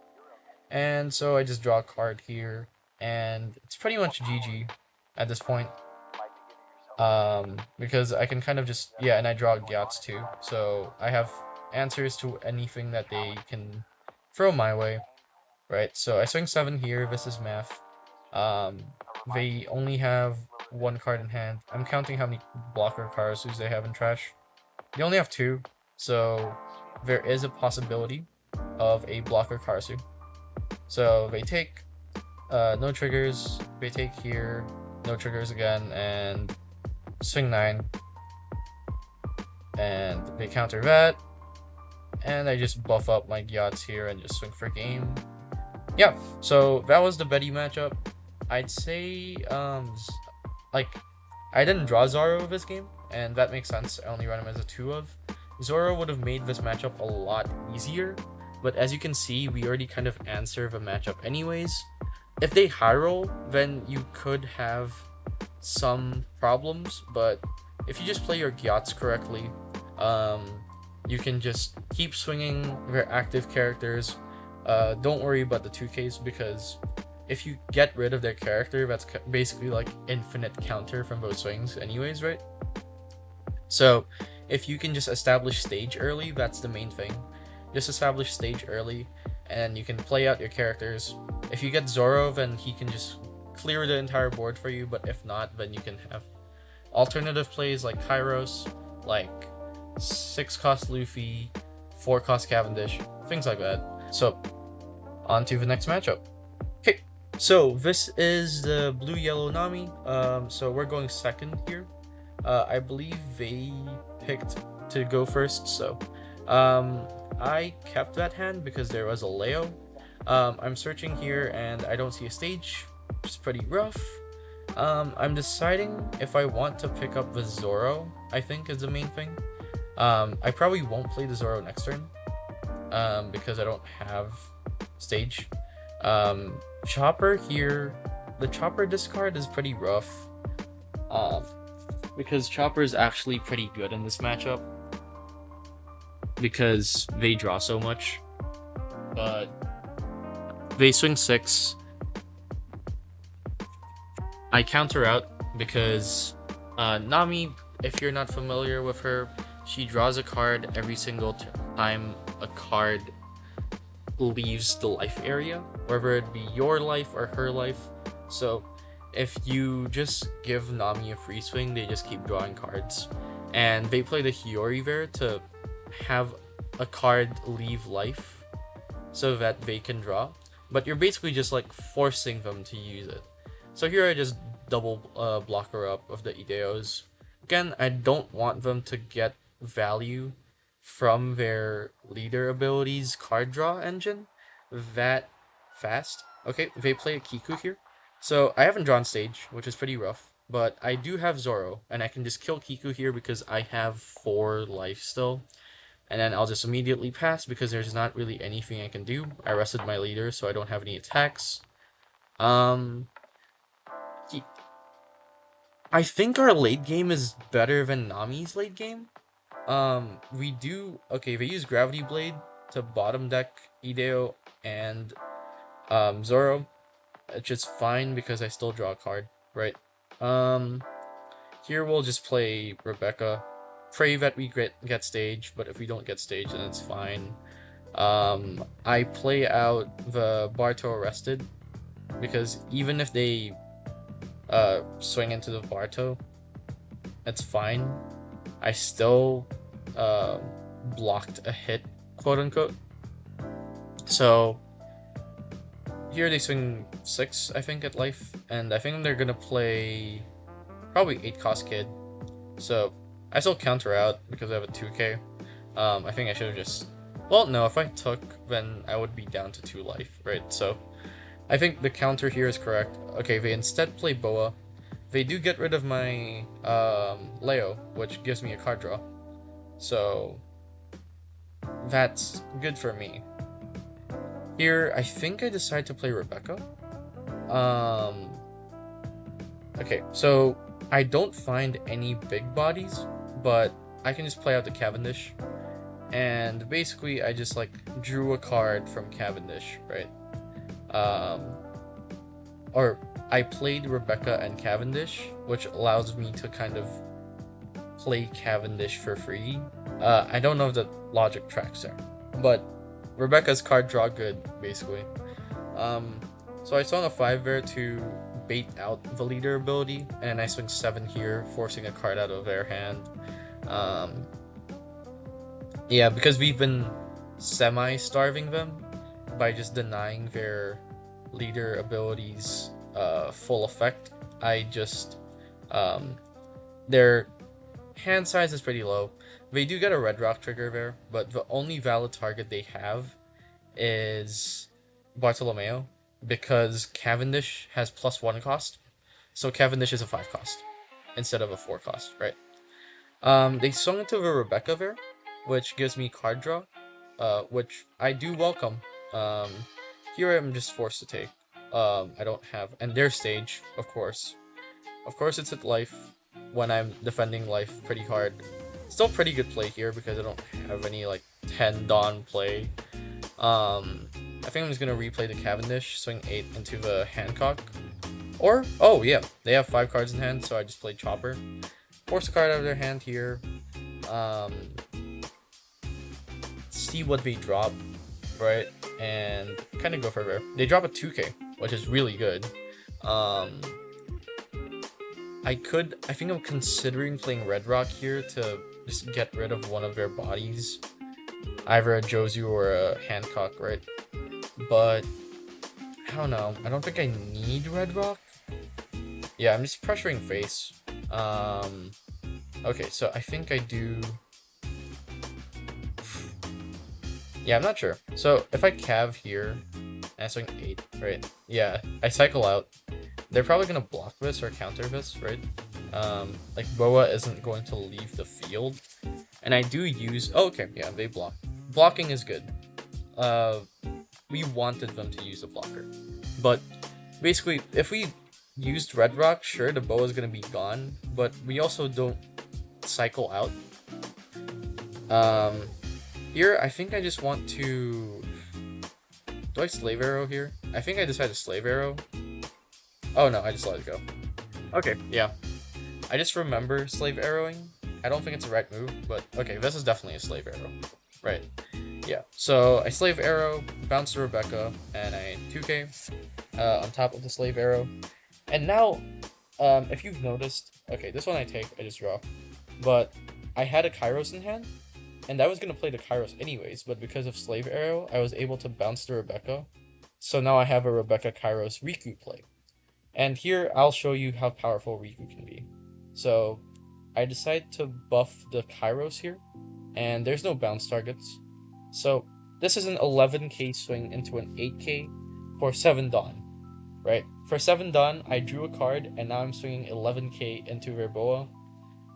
And so I just draw a card here, and it's pretty much GG at this point. Because I can kind of just, yeah, and I draw Gyats too, so I have answers to anything that they can throw my way, right? So I swing 7 here, this is math. They only have 1 card in hand. I'm counting how many blocker Karasus they have in trash. They only have 2, so there is a possibility of a blocker Karasu. So they take no triggers, they take here, no triggers again, and swing 9. And they counter that, and I just buff up my Gyats here and just swing for game. Yeah, so that was the Betty matchup. I'd say, like, I didn't draw Zoro this game, and that makes sense. I only ran him as a 2 of. Zoro would have made this matchup a lot easier, but as you can see, we already kind of answer the matchup anyways. If they high roll, then you could have some problems, but if you just play your Gyats correctly, you can just keep swinging their active characters. Don't worry about the 2Ks, because if you get rid of their character, that's basically like infinite counter from both swings anyways, right? So if you can just establish stage early, that's the main thing. Just establish stage early, and you can play out your characters. If you get Zoro, then he can just clear the entire board for you, but if not, then you can have alternative plays like Kairos, like 6 cost Luffy, 4 cost Cavendish, things like that. So, on to the next matchup. Okay, so this is the blue-yellow Nami. So we're going second here. I believe they picked to go first, so I kept that hand because there was a Leo. I'm searching here and I don't see a stage, which is pretty rough. I'm deciding if I want to pick up the Zoro, I think is the main thing. I probably won't play the Zoro next turn, because I don't have stage. Chopper here, the Chopper discard is pretty rough, because Chopper is actually pretty good in this matchup, because they draw so much, but they swing 6. I counter out because Nami, if you're not familiar with her, she draws a card every single time a card leaves the life area, whether it be your life or her life. So if you just give Nami a free swing, they just keep drawing cards. And they play the Hiyori there to have a card leave life so that they can draw. But you're basically just like forcing them to use it. So here I just double blocker up of the Ideos. Again, I don't want them to get value from their leader abilities card draw engine that fast. Okay, they play a Kiku here. So I haven't drawn stage, which is pretty rough. But I do have Zoro, and I can just kill Kiku here because I have 4 life still. And then I'll just immediately pass because there's not really anything I can do. I rested my leader, so I don't have any attacks. I think our late game is better than Nami's late game. We do... Okay, they use Gravity Blade to bottom deck Ideo and Zoro. It's just fine because I still draw a card, right? Here we'll just play Rebecca. Pray that we get stage, but if we don't get stage, then it's fine. I play out the Barto Arrested because even if they swing into the Barto, it's fine. I still blocked a hit, quote unquote. So here they swing 6, I think, at life, and I think they're gonna play probably 8 cost Kid. So I still counter out because I have a 2k. I think I should have just... Well, no, if I took, then I would be down to 2 life, right? So I think the counter here is correct. Okay, they instead play Boa. They do get rid of my Leo, which gives me a card draw. So that's good for me. Here, I think I decided to play Rebecca. Um, okay, so I don't find any big bodies, but I can just play out the Cavendish. And basically, I just like drew a card from Cavendish, right? Um, or I played Rebecca and Cavendish, which allows me to kind of play Cavendish for free. I don't know if the logic tracks there, but Rebecca's card draw good, basically. Um, so I swung a 5 there to bait out the leader ability, and I swing 7 here, forcing a card out of their hand. Um, yeah, because we've been semi-starving them by just denying their leader abilities full effect. I just their hand size is pretty low. They do get a red rock trigger there, but the only valid target they have is Bartolomeo, because Cavendish has +1 cost. So Cavendish is a 5 cost instead of a 4 cost, right? They swung into the Rebecca there, which gives me card draw, which I do welcome. Um, Here I'm just forced to take. I don't have, and their stage, of course. Of course, it's at life when I'm defending life pretty hard. Still pretty good play here because I don't have any like 10 Dawn play. I think I'm just gonna replay the Cavendish, swing 8 into the Hancock. Or, oh yeah, they have 5 cards in hand, so I just played Chopper. Force a card out of their hand here. See what they drop, right? And kind of go for there. They drop a 2k, which is really good. I think I'm considering playing Red Rock here to just get rid of one of their bodies. Either a Jozu or a Hancock, right? But I don't know. I don't think I need Red Rock. Yeah, I'm just pressuring face. Okay, so I think I do. Yeah, I'm not sure. So if I cav here, and I swing 8, right? Yeah, I cycle out. They're probably gonna block this or counter this, right? Like Boa isn't going to leave the field, and I do use. Oh, okay, yeah, they block. Blocking is good. We wanted them to use a blocker, but basically, if we used Red Rock, sure, the Boa is gonna be gone, but we also don't cycle out. Here, I think I just want to. Do I Slave Arrow here? I think I decided to Slave Arrow. Oh no, I just let it go. Okay, yeah. I just remember Slave Arrowing. I don't think it's the right move, but okay, this is definitely a Slave Arrow. Right. Yeah, so I Slave Arrow, bounce to Rebecca, and I 2k on top of the Slave Arrow. And now, if you've noticed, okay, this one I take, I just draw. But I had a Kairos in hand, and I was going to play the Kairos anyways, but because of Slave Arrow, I was able to bounce to Rebecca. So now I have a Rebecca Kairos Riku play. And here, I'll show you how powerful Riku can be. So, I decide to buff the Kairos here, and there's no bounce targets. So, this is an 11k swing into an 8k for 7 Dawn, right? For 7 Dawn, I drew a card, and now I'm swinging 11k into Verboa.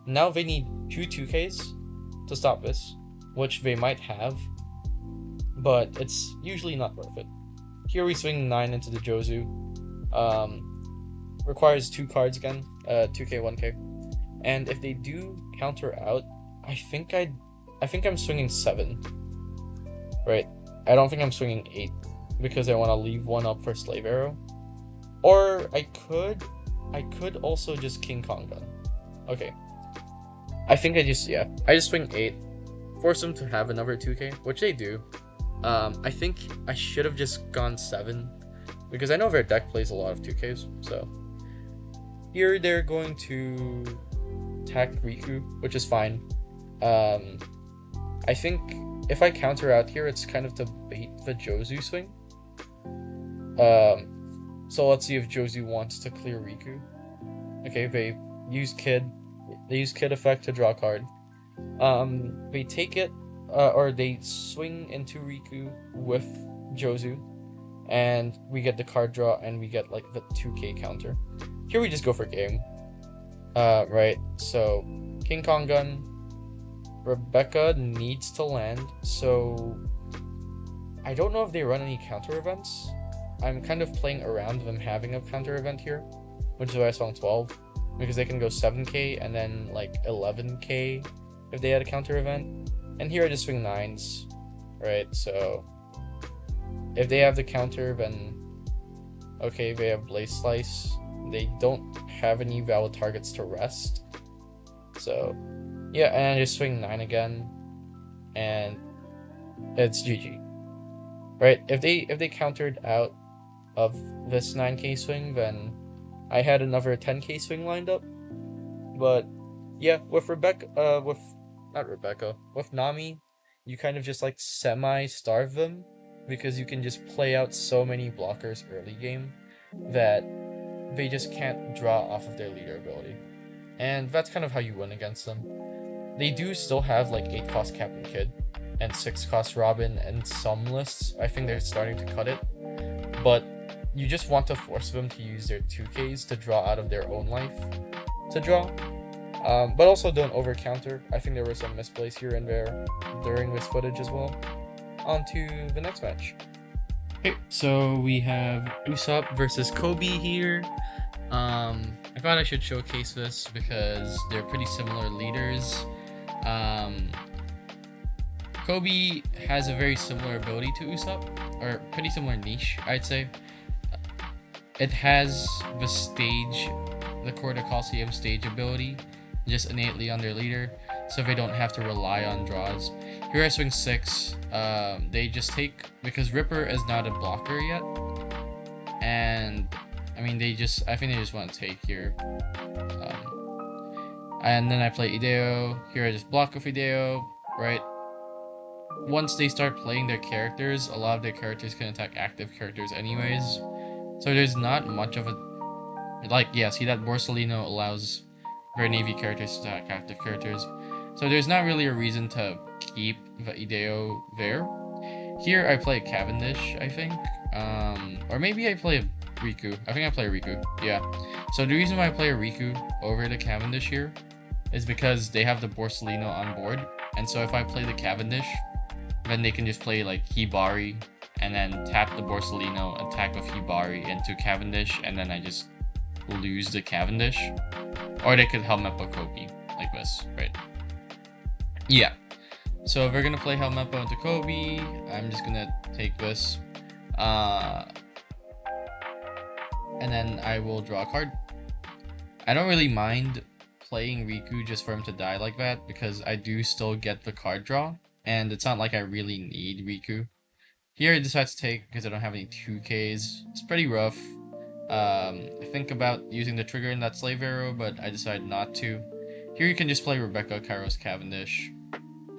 Now they need 2 2ks to stop this, which they might have, but it's usually not worth it. Here we swing 9 into the Jozu. Requires 2 cards again, 2k, 1k. And if they do counter out, I think I'm swinging 7. Right? I don't think I'm swinging 8 because I want to leave 1 up for Slave Arrow. Or I could also just King Kong Gun. Okay. I think I just swing 8. Force them to have another 2k, which they do. I think I should have just gone 7 because I know their deck plays a lot of 2ks, so. Here they're going to attack Riku, which is fine. I think if I counter out here, it's kind of to bait the Jozu swing. So let's see if Jozu wants to clear Riku. Okay, they use Kid effect to draw a card. They take it, or they swing into Riku with Jozu, and we get the card draw, and we get like the 2k counter. Here we just go for game. Right, so King Kong Gun. Rebecca needs to land, so I don't know if they run any counter events. I'm kind of playing around them having a counter event here, which is why I swung 12, because they can go 7k and then like 11k if they had a counter event. And here I just swing 9s, right? So if they have the counter, then okay, they have Blaze Slice. They don't have any valid targets to rest. So yeah, and I just swing 9 again, and it's GG. Right? If they countered out of this 9k swing, then I had another 10k swing lined up. But yeah, with with Nami, you kind of just like semi-starve them, because you can just play out so many blockers early game that they just can't draw off of their leader ability. And that's kind of how you win against them. They do still have like 8 cost Captain Kid and 6 cost Robin and some lists. I think they're starting to cut it. But you just want to force them to use their 2Ks to draw out of their own life to draw. But also don't over counter. I think there were some misplays here and there during this footage as well. On to the next match. Okay, so we have Usopp versus Koby here. I thought I should showcase this because they're pretty similar leaders. Koby has a very similar ability to Usopp, or pretty similar niche, I'd say. It has the stage, the Corda Coliseum stage ability, just innately on their leader, so they don't have to rely on draws. Here I swing 6. They just take, because Ripper is not a blocker yet, and I mean I think they just want to take here. And then I play Ideo. Here I just block with Ideo, right? Once they start playing their characters, a lot of their characters can attack active characters anyways. So there's not much of a... Like, yeah, see that Borsalino allows very Navy characters to attack active characters. So there's not really a reason to keep the Ideo there. Here I play Cavendish, I think. Or maybe I play Riku. I think I play Riku, yeah. So the reason why I play a Riku over the Cavendish here is because they have the Borsalino on board. And so if I play the Cavendish, then they can just play like Hibari and then tap the Borsalino, attack with Hibari into Cavendish, and then I just lose the Cavendish. Or they could Helmeppo Koby like this, right? Yeah. So if we're gonna play Helmeppo into Koby, I'm just gonna take this. And then I will draw a card. I don't really mind playing Riku just for him to die like that, because I do still get the card draw, and it's not like I really need Riku. Here I decide to take because I don't have any 2Ks. It's pretty rough. I think about using the trigger in that Slave Arrow, but I decide not to. Here you can just play Rebecca, Kairos, Cavendish.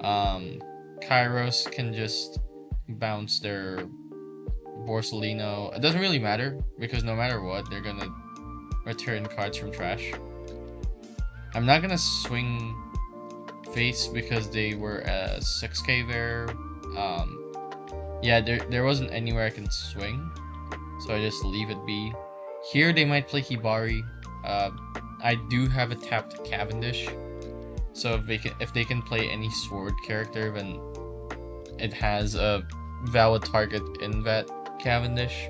Kairos can just bounce their Borsalino. It doesn't really matter, because no matter what, they're gonna return cards from trash. I'm not gonna swing face because they were a 6k there. Yeah, there wasn't anywhere I can swing, so I just leave it be. Here they might play Hibari. I do have a tapped Cavendish, so if they can play any sword character, then it has a valid target in that Cavendish.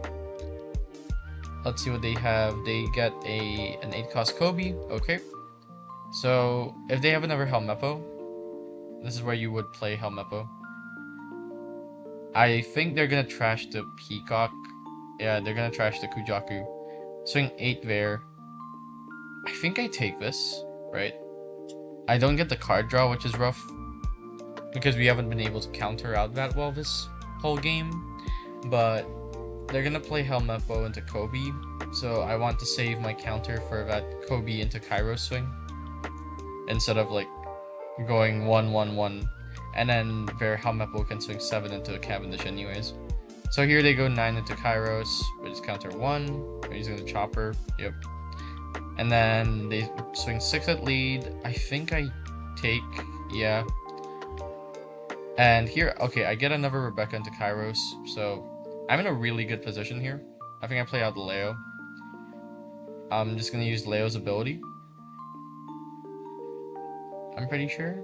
Let's see what they have. They get an 8 cost Koby. Okay. So if they have another Helmeppo, this is where you would play Helmeppo. I think they're gonna trash the Peacock. Yeah, they're gonna trash the Kujaku. Swing 8 there. I think I take this, right? I don't get the card draw, which is rough, because we haven't been able to counter out that well this whole game. But they're gonna play Helmeppo into Koby, so I want to save my counter for that Koby into Kairos swing, instead of like going 1-1-1, and then their Helmeppo can swing 7 into a Cavendish anyways. So here they go 9 into Kairos, we just counter 1, we're using the chopper, yep. And then they swing 6 at lead. I think I take, yeah. And here, okay, I get another Rebecca into Kairos, so I'm in a really good position here. I think I play out Leo. I'm just gonna use Leo's ability, I'm pretty sure.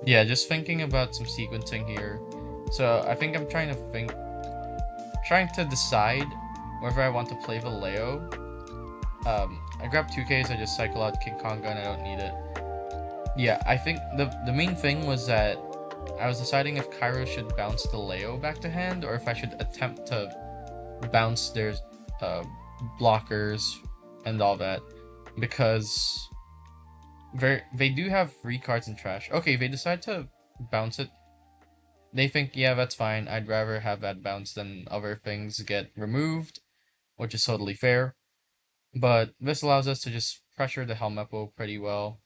Yeah, just thinking about some sequencing here. So I think I'm trying to decide whether I want to play Vallejo. I grabbed 2Ks, I just cycle out King Konga and I don't need it. Yeah, I think the main thing was that I was deciding if Kairos should bounce the Leo back to hand or if I should attempt to bounce their uh, blockers and all that, because they do have free cards in trash. Okay, they decide to bounce it. They think, yeah, that's fine. I'd rather have that bounce than other things get removed, which is totally fair. But this allows us to just pressure the Helmeppo pretty well.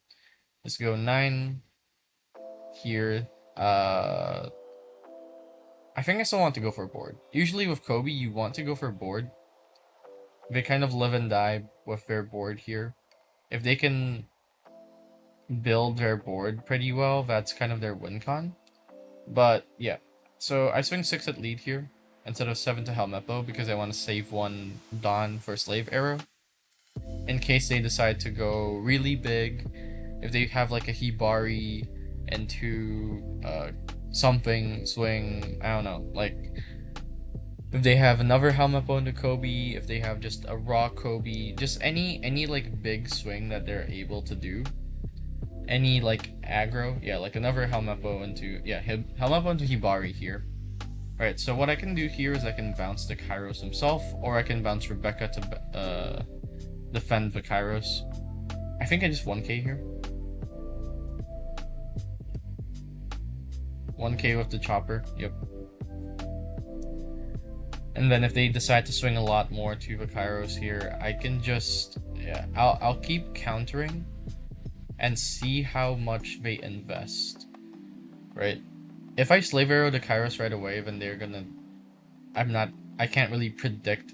Let's go 9 here. I think I still want to go for a board. Usually with Koby, you want to go for a board. They kind of live and die with their board here. If they can build their board pretty well, that's kind of their win con. But yeah, so I swing 6 at lead here instead of 7 to Helmeppo because I want to save one Dawn for Slave Arrow. In case they decide to go really big, if they have like a Hibari into something swing, I don't know, like if they have another Helmeppo into Koby, if they have just a raw Koby, just any like big swing that they're able to do. Any like aggro, yeah, like another Helmeppo into Helmeppo into Hibari here. Alright, so what I can do here is I can bounce the Kairos himself, or I can bounce Rebecca to defend the Kairos. I think I just 1k here. 1k with the chopper, yep. And then if they decide to swing a lot more to the Kairos here, I can just, I'll keep countering and see how much they invest, right? If I Slave Arrow the Kairos right away, then they're gonna, I can't really predict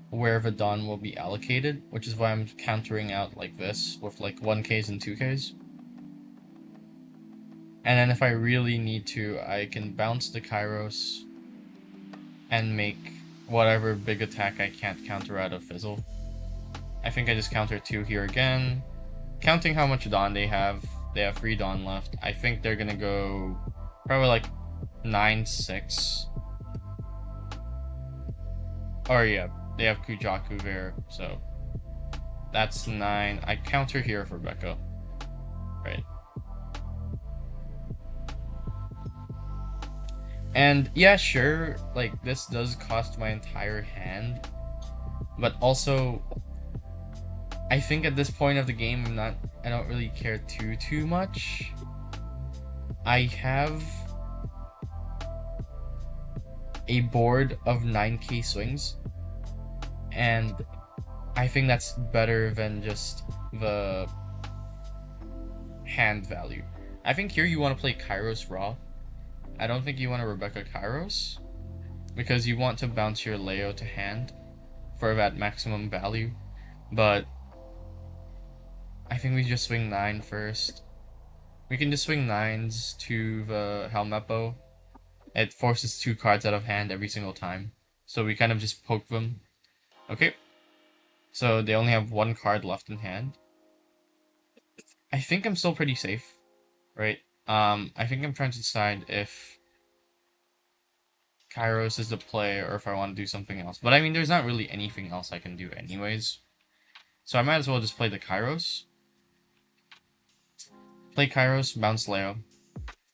where the Dawn will be allocated, which is why I'm countering out like this with like 1Ks and 2Ks. And then if I really need to, I can bounce the Kairos and make whatever big attack I can't counter out of Fizzle. I think I just counter 2 here again. Counting how much Dawn they have 3 Dawn left. I think they're gonna go probably like 9-6. Or yeah, they have Kujaku there, so that's 9. I counter here for Rebecca, right? And yeah, sure, like this does cost my entire hand, but also I think at this point of the game I don't really care too much. I have a board of 9k swings, and I think that's better than just the hand value. I think here you want to play Kairos raw. I don't think you want to Rebecca Kairos, because you want to bounce your Leo to hand for that maximum value, but I think we just swing 9 first. We can just swing 9s to the Helmeppo. It forces 2 cards out of hand every single time, so we kind of just poke them. Okay, so they only have 1 card left in hand. I think I'm still pretty safe, right? I think I'm trying to decide if Kairos is the play or if I want to do something else. But I mean, there's not really anything else I can do anyways. So I might as well just play the Kairos. Play Kairos, bounce Leo.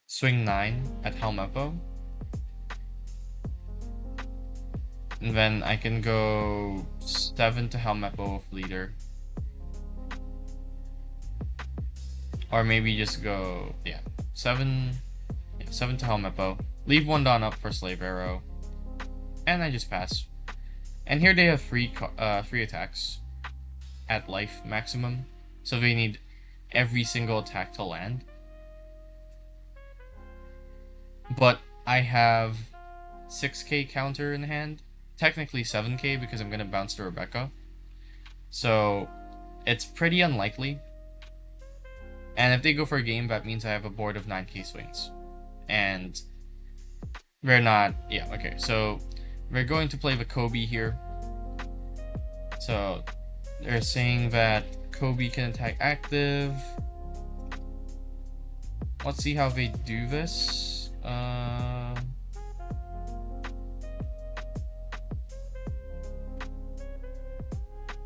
Swing 9 at Helmeppo. And then I can go 7 to Helmeppo with leader. Or maybe just go, 7 to Helmeppo. Leave 1 Dawn up for Slave Arrow. And I just pass. And here they have free attacks at life maximum. So they need every single attack to land. But I have 6k counter in hand. Technically 7k because I'm going to bounce to Rebecca. So it's pretty unlikely. And if they go for a game, that means I have a board of 9k swings. And we're not, okay. So we're going to play the Koby here. So they're saying that Koby can attack active. let's see how they do this.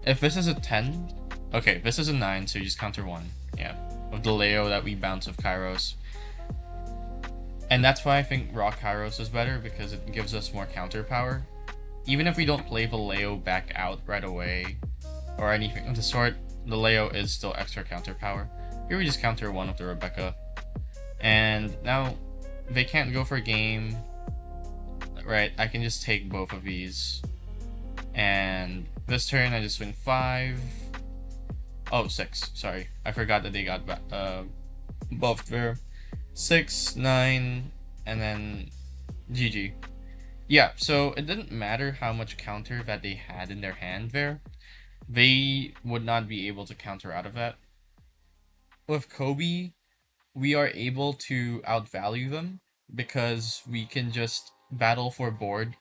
If this is a 10, okay, this is a 9, so you just counter 1. Yeah, with the Leo that we bounce with Kairos. And that's why I think raw Kairos is better, because it gives us more counter power. Even if we don't play the Leo back out right away, or anything of the sort, the Leo is still extra counter power. Here we just counter 1 with the Rebecca. And now, they can't go for a game. Right, I can just take both of these. And this turn I just swing 5. Oh, 6, sorry. I forgot that they got buffed there. 6, 9, and then GG. Yeah, so it didn't matter how much counter that they had in their hand there. They would not be able to counter out of that. With Koby, we are able to outvalue them because we can just battle for board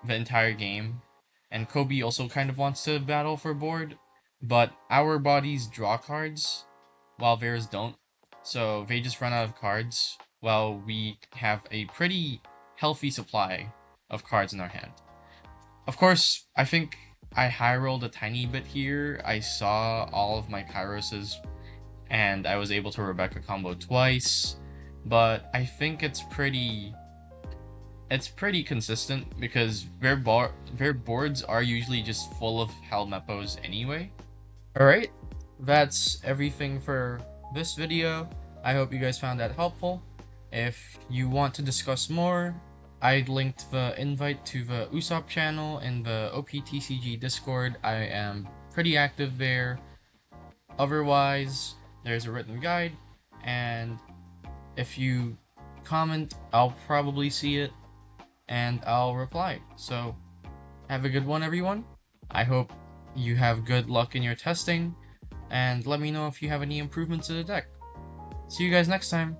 the entire game. And Koby also kind of wants to battle for board, but our bodies draw cards while theirs don't. So they just run out of cards while we have a pretty healthy supply of cards in our hand. Of course, I think I high rolled a tiny bit here. I saw all of my Kairoses and I was able to Rebecca combo twice, but I think it's pretty consistent because their boards are usually just full of Helmeppos anyway. Alright, that's everything for this video. I hope you guys found that helpful. If you want to discuss more, I linked the invite to the Usopp channel in the OPTCG Discord. I am pretty active there. Otherwise, there's a written guide, and if you comment, I'll probably see it and I'll reply. So have a good one, everyone. I hope you have good luck in your testing, and let me know if you have any improvements to the deck. See you guys next time.